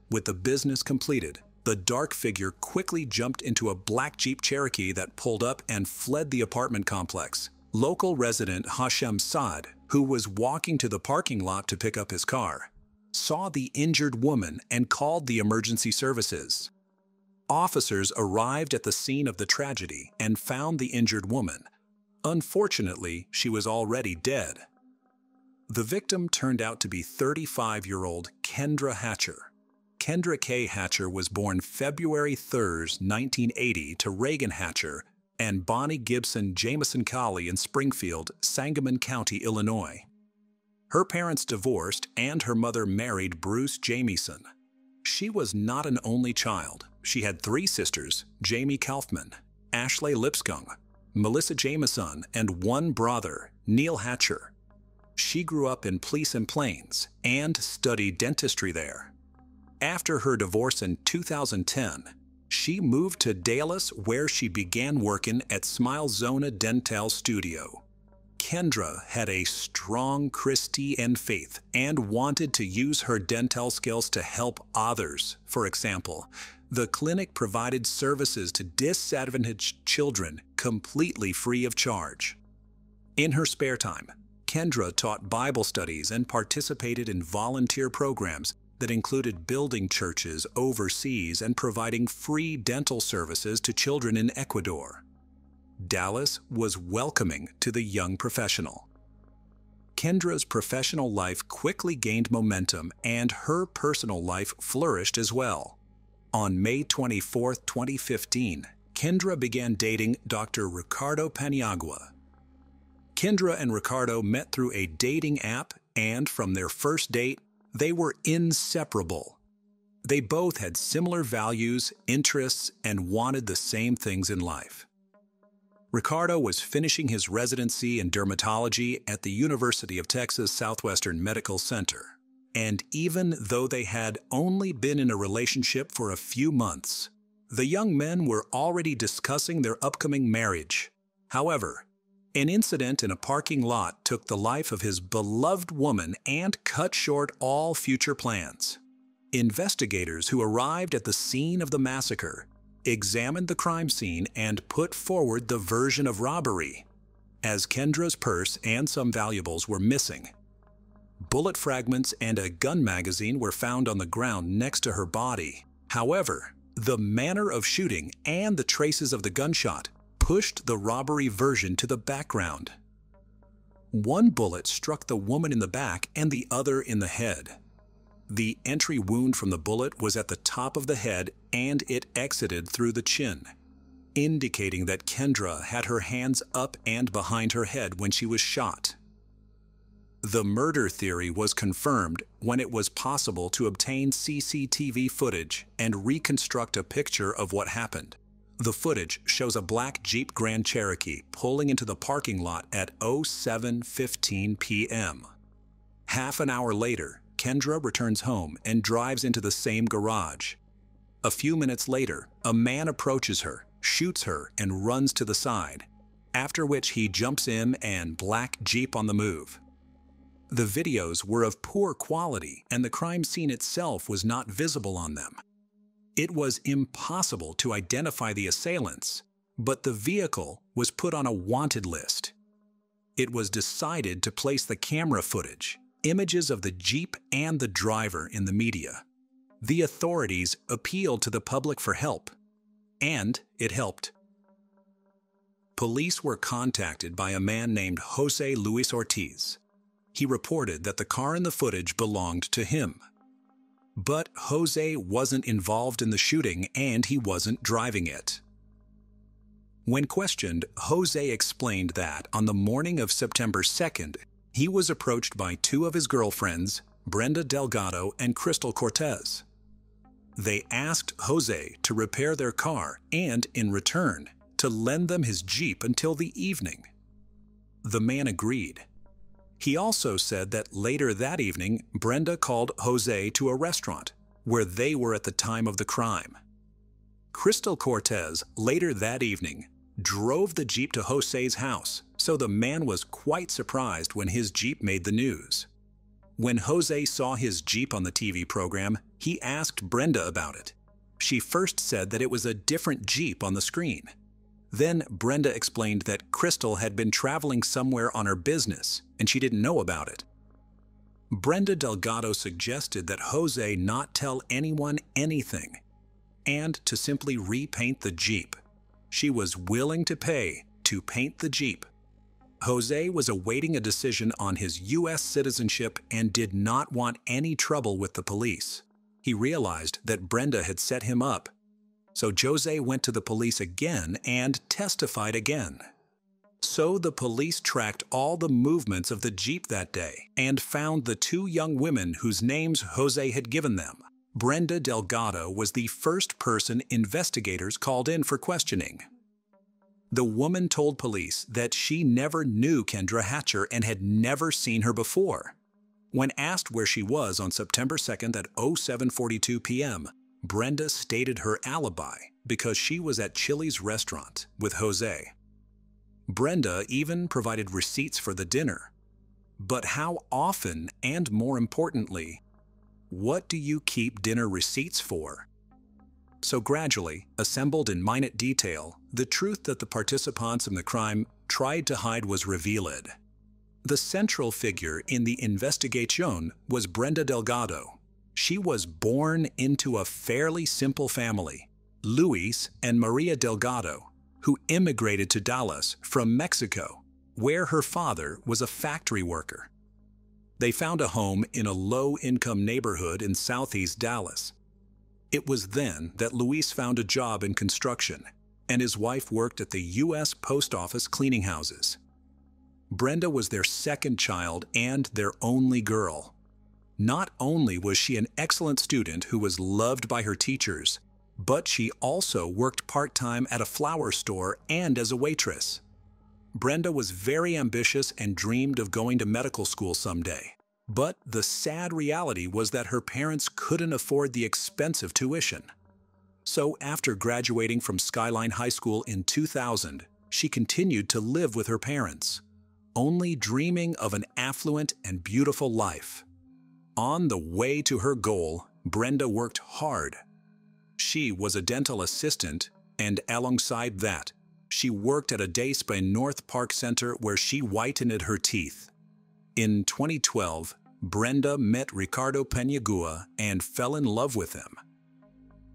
With the business completed, the dark figure quickly jumped into a black Jeep Cherokee that pulled up and fled the apartment complex. Local resident Hashem Saad, who was walking to the parking lot to pick up his car, saw the injured woman and called the emergency services. Officers arrived at the scene of the tragedy and found the injured woman. Unfortunately, she was already dead. The victim turned out to be 35-year-old Kendra Hatcher. Kendra K. Hatcher was born February 3, 1980 to Reagan Hatcher and Bonnie Gibson Jameson Colley in Springfield, Sangamon County, Illinois. Her parents divorced and her mother married Bruce Jamieson. She was not an only child. She had 3 sisters, Jamie Kaufman, Ashley Lipscomb, Melissa Jameson, and 1 brother, Neil Hatcher. She grew up in Pleasant Plains and studied dentistry there. After her divorce in 2010, she moved to Dallas, where she began working at Smile Zona Dental Studio. Kendra had a strong Christy and faith and wanted to use her dental skills to help others. For example, the clinic provided services to disadvantaged children completely free of charge. In her spare time, Kendra taught Bible studies and participated in volunteer programs that included building churches overseas and providing free dental services to children in Ecuador. Dallas was welcoming to the young professional. Kendra's professional life quickly gained momentum, and her personal life flourished as well. On May 24, 2015, Kendra began dating Dr. Ricardo Paniagua. Kendra and Ricardo met through a dating app, and from their first date, they were inseparable. They both had similar values, interests, and wanted the same things in life. Ricardo was finishing his residency in dermatology at the University of Texas Southwestern Medical Center. And even though they had only been in a relationship for a few months, the young men were already discussing their upcoming marriage. However, An incident in a parking lot took the life of his beloved woman and cut short all future plans. Investigators who arrived at the scene of the massacre examined the crime scene and put forward the version of robbery, as Kendra's purse and some valuables were missing. Bullet fragments and a gun magazine were found on the ground next to her body. However, the manner of shooting and the traces of the gunshot pushed the robbery version to the background. One bullet struck the woman in the back and the other in the head. The entry wound from the bullet was at the top of the head and it exited through the chin, indicating that Kendra had her hands up and behind her head when she was shot. The murder theory was confirmed when it was possible to obtain CCTV footage and reconstruct a picture of what happened. The footage shows a black Jeep Grand Cherokee pulling into the parking lot at 07:15 p.m. Half an hour later, Kendra returns home and drives into the same garage. A few minutes later, a man approaches her, shoots her, and runs to the side, after which he jumps in and black Jeep on the move. The videos were of poor quality and the crime scene itself was not visible on them. It was impossible to identify the assailants, but the vehicle was put on a wanted list. It was decided to place the camera footage, images of the Jeep and the driver in the media. The authorities appealed to the public for help, and it helped. Police were contacted by a man named Jose Luis Ortiz. He reported that the car in the footage belonged to him. But Jose wasn't involved in the shooting and he wasn't driving it. When questioned, Jose explained that on the morning of September 2nd, he was approached by two of his girlfriends, Brenda Delgado and Crystal Cortez. They asked Jose to repair their car and, in return, to lend them his Jeep until the evening. The man agreed. He also said that later that evening, Brenda called Jose to a restaurant where they were at the time of the crime. Crystal Cortez, later that evening, drove the Jeep to Jose's house, so the man was quite surprised when his Jeep made the news. When Jose saw his Jeep on the TV program, he asked Brenda about it. She first said that it was a different Jeep on the screen. Then Brenda explained that Crystal had been traveling somewhere on her business and she didn't know about it. Brenda Delgado suggested that Jose not tell anyone anything and to simply repaint the Jeep. She was willing to pay to paint the Jeep. Jose was awaiting a decision on his U.S. citizenship and did not want any trouble with the police. He realized that Brenda had set him up. So Jose went to the police again and testified again. So the police tracked all the movements of the Jeep that day and found the two young women whose names Jose had given them. Brenda Delgado was the first person investigators called in for questioning. The woman told police that she never knew Kendra Hatcher and had never seen her before. When asked where she was on September 2nd at 07:42 p.m., Brenda stated her alibi because she was at Chili's restaurant with Jose. Brenda even provided receipts for the dinner. But how often, and more importantly, what do you keep dinner receipts for? So gradually, assembled in minute detail, the truth that the participants in the crime tried to hide was revealed. The central figure in the investigation was Brenda Delgado. She was born into a fairly simple family, Luis and Maria Delgado, who immigrated to Dallas from Mexico, where her father was a factory worker. They found a home in a low-income neighborhood in southeast Dallas. It was then that Luis found a job in construction, and his wife worked at the U.S. Post Office cleaning houses. Brenda was their second child and their only girl. Not only was she an excellent student who was loved by her teachers, but she also worked part-time at a flower store and as a waitress. Brenda was very ambitious and dreamed of going to medical school someday. But the sad reality was that her parents couldn't afford the expensive tuition. So after graduating from Skyline High School in 2000, she continued to live with her parents, only dreaming of an affluent and beautiful life. On the way to her goal, Brenda worked hard. She was a dental assistant, and alongside that, she worked at a day spa in North Park Center where she whitened her teeth. In 2012, Brenda met Ricardo Paniagua and fell in love with him.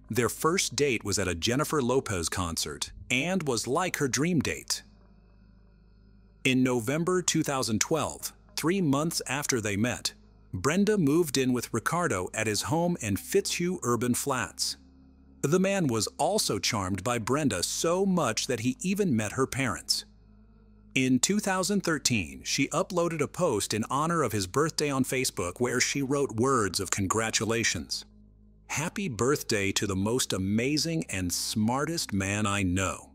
Their first date was at a Jennifer Lopez concert and was like her dream date. In November 2012, 3 months after they met, Brenda moved in with Ricardo at his home in Fitzhugh Urban Flats. The man was also charmed by Brenda so much that he even met her parents. In 2013, she uploaded a post in honor of his birthday on Facebook where she wrote words of congratulations. "Happy birthday to the most amazing and smartest man I know.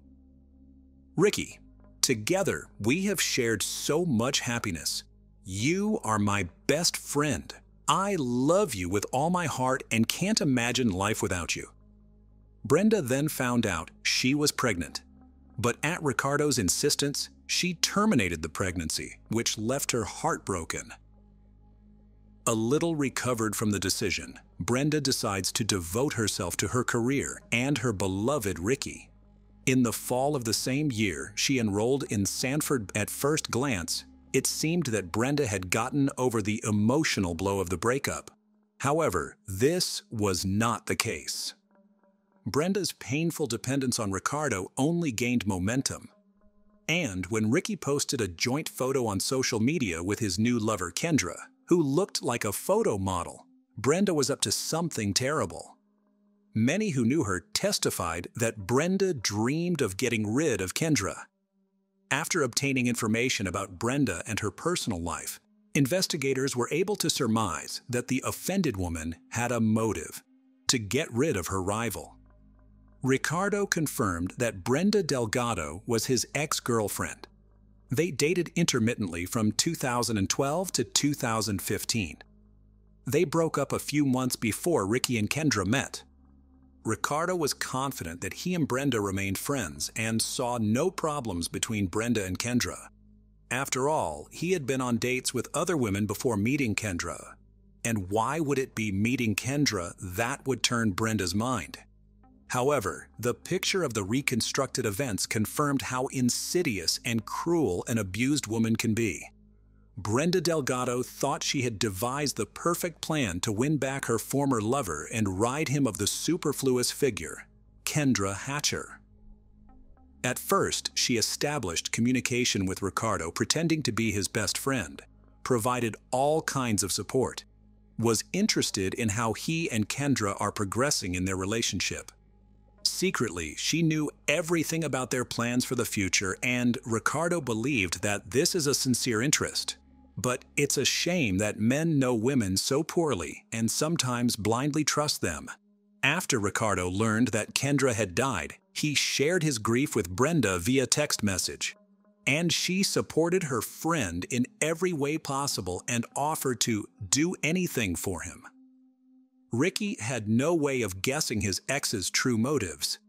Ricky, together we have shared so much happiness. You are my best friend. I love you with all my heart and can't imagine life without you." Brenda then found out she was pregnant, but at Ricardo's insistence, she terminated the pregnancy, which left her heartbroken. A little recovered from the decision, Brenda decides to devote herself to her career and her beloved Ricky. In the fall of the same year, she enrolled in Sanford. At first glance, it seemed that Brenda had gotten over the emotional blow of the breakup. However, this was not the case. Brenda's painful dependence on Ricardo only gained momentum. And when Ricky posted a joint photo on social media with his new lover Kendra, who looked like a photo model, Brenda was up to something terrible. Many who knew her testified that Brenda dreamed of getting rid of Kendra. After obtaining information about Brenda and her personal life, investigators were able to surmise that the offended woman had a motive to get rid of her rival. Ricardo confirmed that Brenda Delgado was his ex-girlfriend. They dated intermittently from 2012 to 2015. They broke up a few months before Ricky and Kendra met. Ricardo was confident that he and Brenda remained friends and saw no problems between Brenda and Kendra. After all, he had been on dates with other women before meeting Kendra. And why would it be meeting Kendra that would turn Brenda's mind? However, the picture of the reconstructed events confirmed how insidious and cruel an abused woman can be. Brenda Delgado thought she had devised the perfect plan to win back her former lover and rid him of the superfluous figure, Kendra Hatcher. At first, she established communication with Ricardo, pretending to be his best friend, provided all kinds of support, was interested in how he and Kendra are progressing in their relationship. Secretly, she knew everything about their plans for the future, and Ricardo believed that this is a sincere interest. But it's a shame that men know women so poorly and sometimes blindly trust them. After Ricardo learned that Kendra had died, he shared his grief with Brenda via text message. And she supported her friend in every way possible and offered to do anything for him. Ricky had no way of guessing his ex's true motives.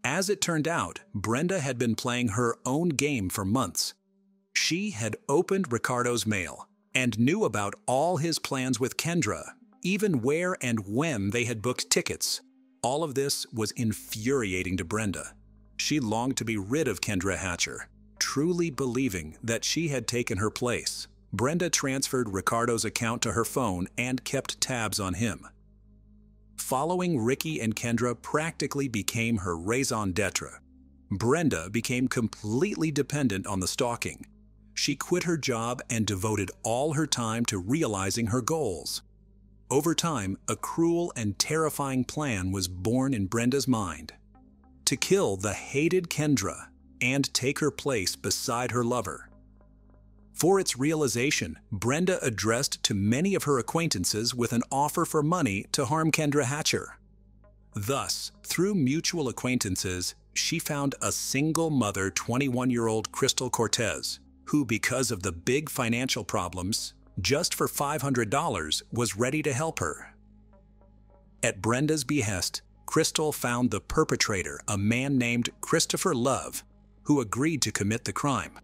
As it turned out, Brenda had been playing her own game for months. She had opened Ricardo's mail and knew about all his plans with Kendra, even where and when they had booked tickets. All of this was infuriating to Brenda. She longed to be rid of Kendra Hatcher, truly believing that she had taken her place. Brenda transferred Ricardo's account to her phone and kept tabs on him. Following Ricky and Kendra practically became her raison d'etre. Brenda became completely dependent on the stalking. She quit her job and devoted all her time to realizing her goals. Over time, a cruel and terrifying plan was born in Brenda's mind: to kill the hated Kendra and take her place beside her lover. For its realization, Brenda addressed to many of her acquaintances with an offer for money to harm Kendra Hatcher. Thus, through mutual acquaintances, she found a single mother 21-year-old Crystal Cortez, who, because of the big financial problems, just for $500 was ready to help her. At Brenda's behest, Crystal found the perpetrator, a man named Christopher Love, who agreed to commit the crime.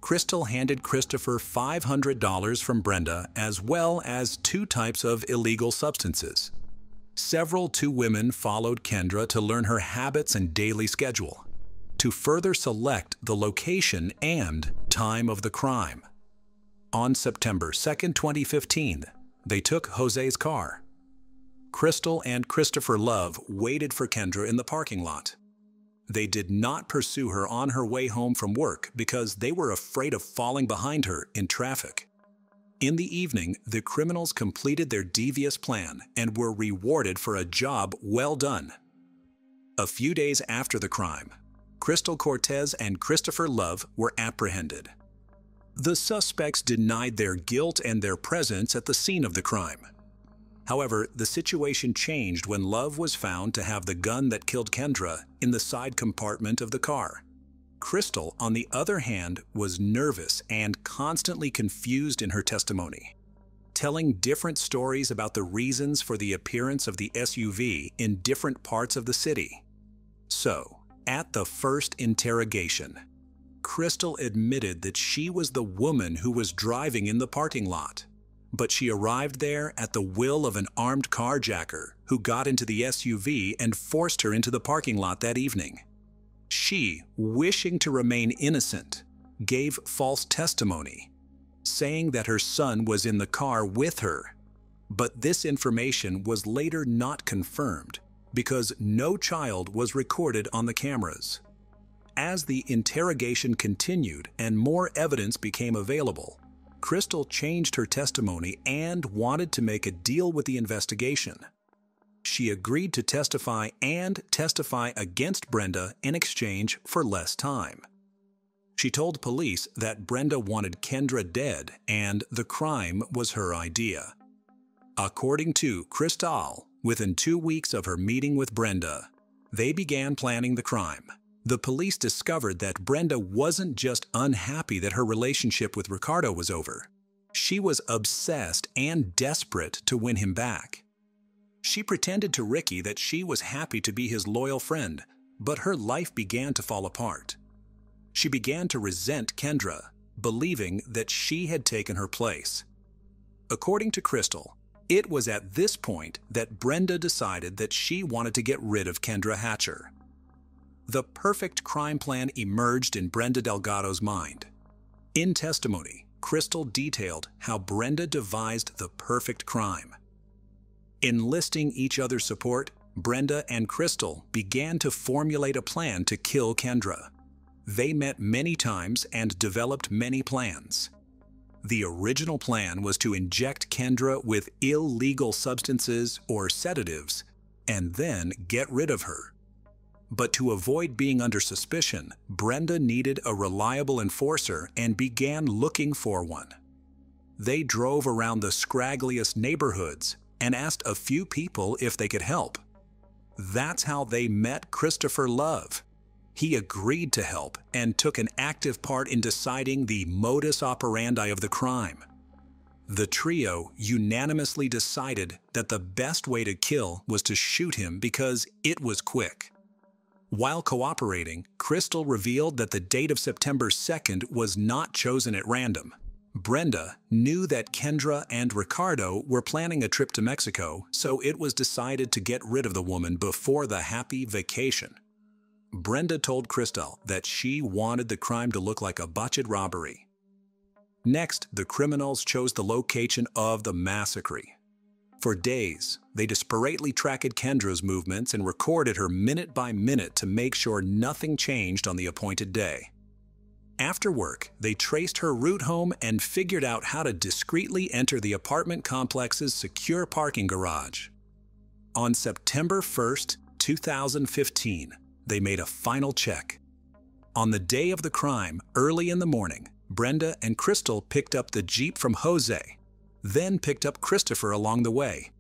Crystal handed Christopher $500 from Brenda, as well as 2 types of illegal substances. Several 2 women followed Kendra to learn her habits and daily schedule, to further select the location and time of the crime. On September 2, 2015, they took Jose's car. Crystal and Christopher Love waited for Kendra in the parking lot. They did not pursue her on her way home from work because they were afraid of falling behind her in traffic. In the evening, the criminals completed their devious plan and were rewarded for a job well done. A few days after the crime, Crystal Cortez and Christopher Love were apprehended. The suspects denied their guilt and their presence at the scene of the crime. However, the situation changed when Love was found to have the gun that killed Kendra in the side compartment of the car. Crystal, on the other hand, was nervous and constantly confused in her testimony, telling different stories about the reasons for the appearance of the SUV in different parts of the city. So, at the first interrogation, Crystal admitted that she was the woman who was driving in the parking lot, but she arrived there at the will of an armed carjacker who got into the SUV and forced her into the parking lot that evening. She, wishing to remain innocent, gave false testimony, saying that her son was in the car with her. But this information was later not confirmed because no child was recorded on the cameras. As the interrogation continued and more evidence became available, Crystal changed her testimony and wanted to make a deal with the investigation. She agreed to testify against Brenda in exchange for less time. She told police that Brenda wanted Kendra dead and the crime was her idea. According to Crystal, within 2 weeks of her meeting with Brenda, they began planning the crime. The police discovered that Brenda wasn't just unhappy that her relationship with Ricardo was over. She was obsessed and desperate to win him back. She pretended to Ricky that she was happy to be his loyal friend, but her life began to fall apart. She began to resent Kendra, believing that she had taken her place. According to Crystal, it was at this point that Brenda decided that she wanted to get rid of Kendra Hatcher. The perfect crime plan emerged in Brenda Delgado's mind. In testimony, Crystal detailed how Brenda devised the perfect crime. Enlisting each other's support, Brenda and Crystal began to formulate a plan to kill Kendra. They met many times and developed many plans. The original plan was to inject Kendra with illegal substances or sedatives and then get rid of her. But to avoid being under suspicion, Brenda needed a reliable enforcer and began looking for one. They drove around the scraggliest neighborhoods and asked a few people if they could help. That's how they met Christopher Love. He agreed to help and took an active part in deciding the modus operandi of the crime. The trio unanimously decided that the best way to kill was to shoot him because it was quick. While cooperating, Crystal revealed that the date of September 2nd was not chosen at random. Brenda knew that Kendra and Ricardo were planning a trip to Mexico, so it was decided to get rid of the woman before the happy vacation. Brenda told Crystal that she wanted the crime to look like a botched robbery. Next, the criminals chose the location of the massacre. For days, they desperately tracked Kendra's movements and recorded her minute by minute to make sure nothing changed on the appointed day. After work, they traced her route home and figured out how to discreetly enter the apartment complex's secure parking garage. On September 1st, 2015, they made a final check. On the day of the crime, early in the morning, Brenda and Crystal picked up the Jeep from Jose, then picked up Christopher along the way.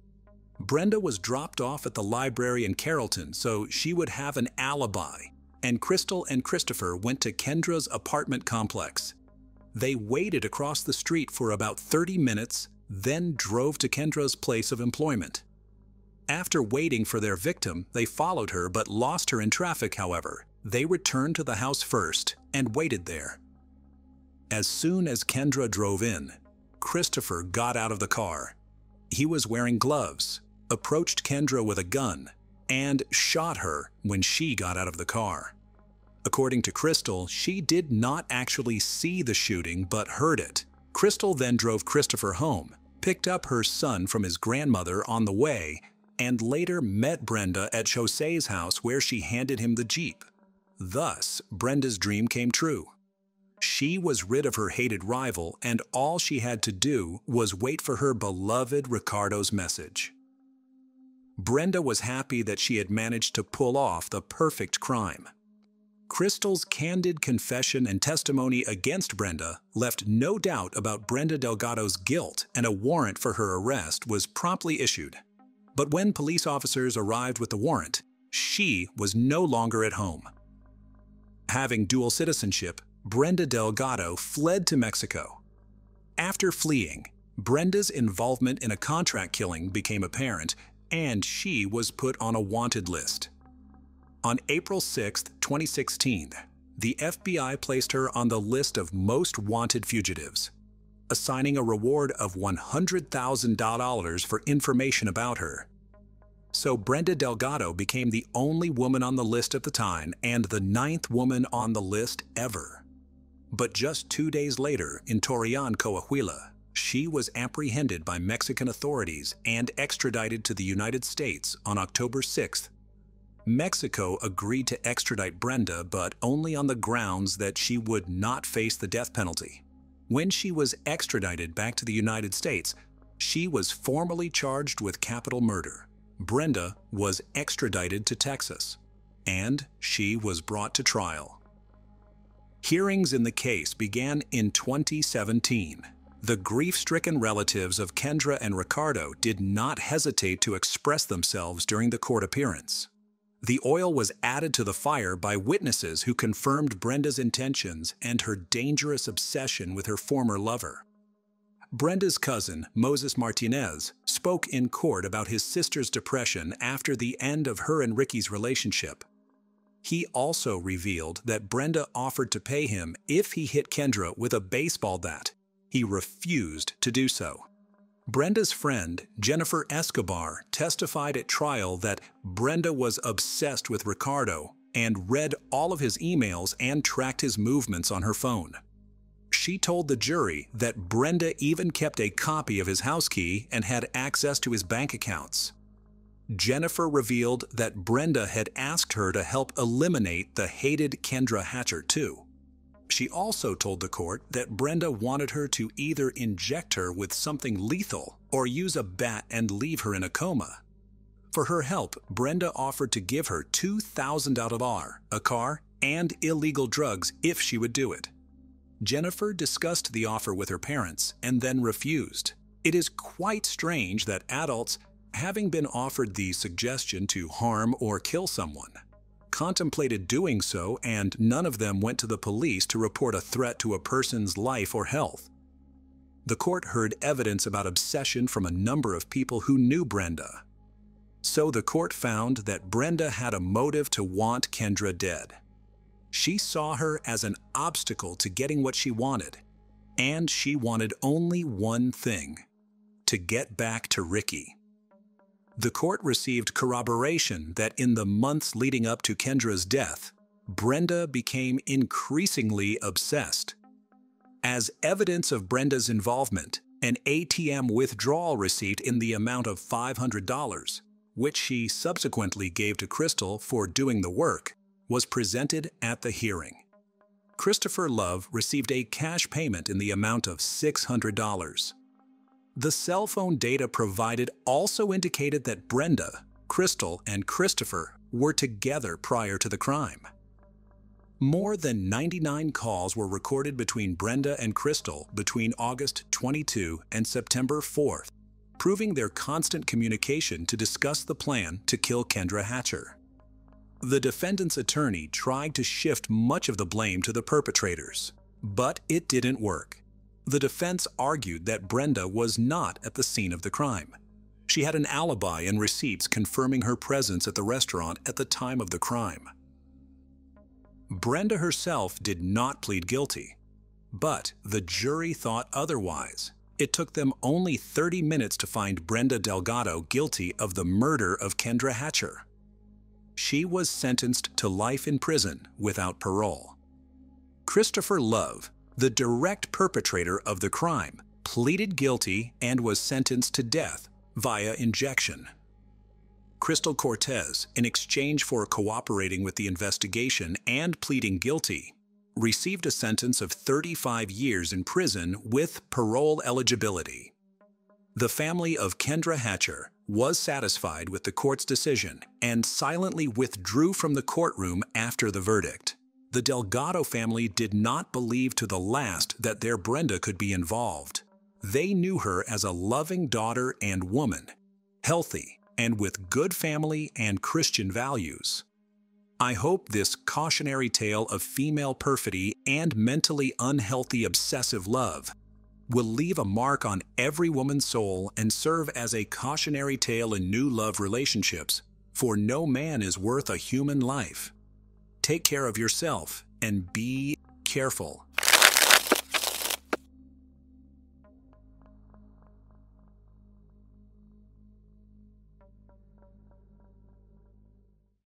Brenda was dropped off at the library in Carrollton so she would have an alibi, and Crystal and Christopher went to Kendra's apartment complex. They waited across the street for about 30 minutes, then drove to Kendra's place of employment. After waiting for their victim, they followed her but lost her in traffic, however, They returned to the house first and waited there. As soon as Kendra drove in, Christopher got out of the car. He was wearing gloves, approached Kendra with a gun, and shot her when she got out of the car. According to Crystal, she did not actually see the shooting but heard it. Crystal then drove Christopher home, picked up her son from his grandmother on the way, and later met Brenda at José's house where she handed him the Jeep. Thus, Brenda's dream came true. She was rid of her hated rival, and all she had to do was wait for her beloved Ricardo's message. Brenda was happy that she had managed to pull off the perfect crime. Crystal's candid confession and testimony against Brenda left no doubt about Brenda Delgado's guilt, and a warrant for her arrest was promptly issued. But when police officers arrived with the warrant, she was no longer at home. Having dual citizenship, Brenda Delgado fled to Mexico. After fleeing, Brenda's involvement in a contract killing became apparent, and she was put on a wanted list. On April 6, 2016, the FBI placed her on the list of most wanted fugitives, assigning a reward of $100,000 for information about her. So Brenda Delgado became the only woman on the list at the time and the 9th woman on the list ever. But just 2 days later, in Torreon, Coahuila, she was apprehended by Mexican authorities and extradited to the United States on October 6th. Mexico agreed to extradite Brenda, but only on the grounds that she would not face the death penalty. When she was extradited back to the United States, she was formally charged with capital murder. Brenda was extradited to Texas, and she was brought to trial. Hearings in the case began in 2017. The grief-stricken relatives of Kendra and Ricardo did not hesitate to express themselves during the court appearance. The oil was added to the fire by witnesses who confirmed Brenda's intentions and her dangerous obsession with her former lover. Brenda's cousin, Moses Martinez, spoke in court about his sister's depression after the end of her and Ricky's relationship. He also revealed that Brenda offered to pay him if he hit Kendra with a baseball bat. He refused to do so. Brenda's friend, Jennifer Escobar, testified at trial that Brenda was obsessed with Ricardo and read all of his emails and tracked his movements on her phone. She told the jury that Brenda even kept a copy of his house key and had access to his bank accounts. Jennifer revealed that Brenda had asked her to help eliminate the hated Kendra Hatcher too. She also told the court that Brenda wanted her to either inject her with something lethal or use a bat and leave her in a coma. For her help, Brenda offered to give her $2,000, a car, and illegal drugs if she would do it. Jennifer discussed the offer with her parents and then refused. It is quite strange that adults, having been offered the suggestion to harm or kill someone, contemplated doing so, and none of them went to the police to report a threat to a person's life or health. The court heard evidence about obsession from a number of people who knew Brenda. So the court found that Brenda had a motive to want Kendra dead. She saw her as an obstacle to getting what she wanted, and she wanted only one thing: to get back to Ricky. The court received corroboration that in the months leading up to Kendra's death, Brenda became increasingly obsessed. As evidence of Brenda's involvement, an ATM withdrawal receipt in the amount of $500, which she subsequently gave to Crystal for doing the work, was presented at the hearing. Christopher Love received a cash payment in the amount of $600. The cell phone data provided also indicated that Brenda, Crystal, and Christopher were together prior to the crime. More than 99 calls were recorded between Brenda and Crystal between August 22 and September 4th, proving their constant communication to discuss the plan to kill Kendra Hatcher. The defendant's attorney tried to shift much of the blame to the perpetrators, but it didn't work. The defense argued that Brenda was not at the scene of the crime. She had an alibi and receipts confirming her presence at the restaurant at the time of the crime. Brenda herself did not plead guilty, but the jury thought otherwise. It took them only 30 minutes to find Brenda Delgado guilty of the murder of Kendra Hatcher. She was sentenced to life in prison without parole. Christopher Love, the direct perpetrator of the crime, pleaded guilty and was sentenced to death via injection. Crystal Cortez, in exchange for cooperating with the investigation and pleading guilty, received a sentence of 35 years in prison with parole eligibility. The family of Kendra Hatcher was satisfied with the court's decision and silently withdrew from the courtroom after the verdict. The Delgado family did not believe to the last that their Brenda could be involved. They knew her as a loving daughter and woman, healthy and with good family and Christian values. I hope this cautionary tale of female perfidy and mentally unhealthy obsessive love will leave a mark on every woman's soul and serve as a cautionary tale in new love relationships, for no man is worth a human life. Take care of yourself and be careful.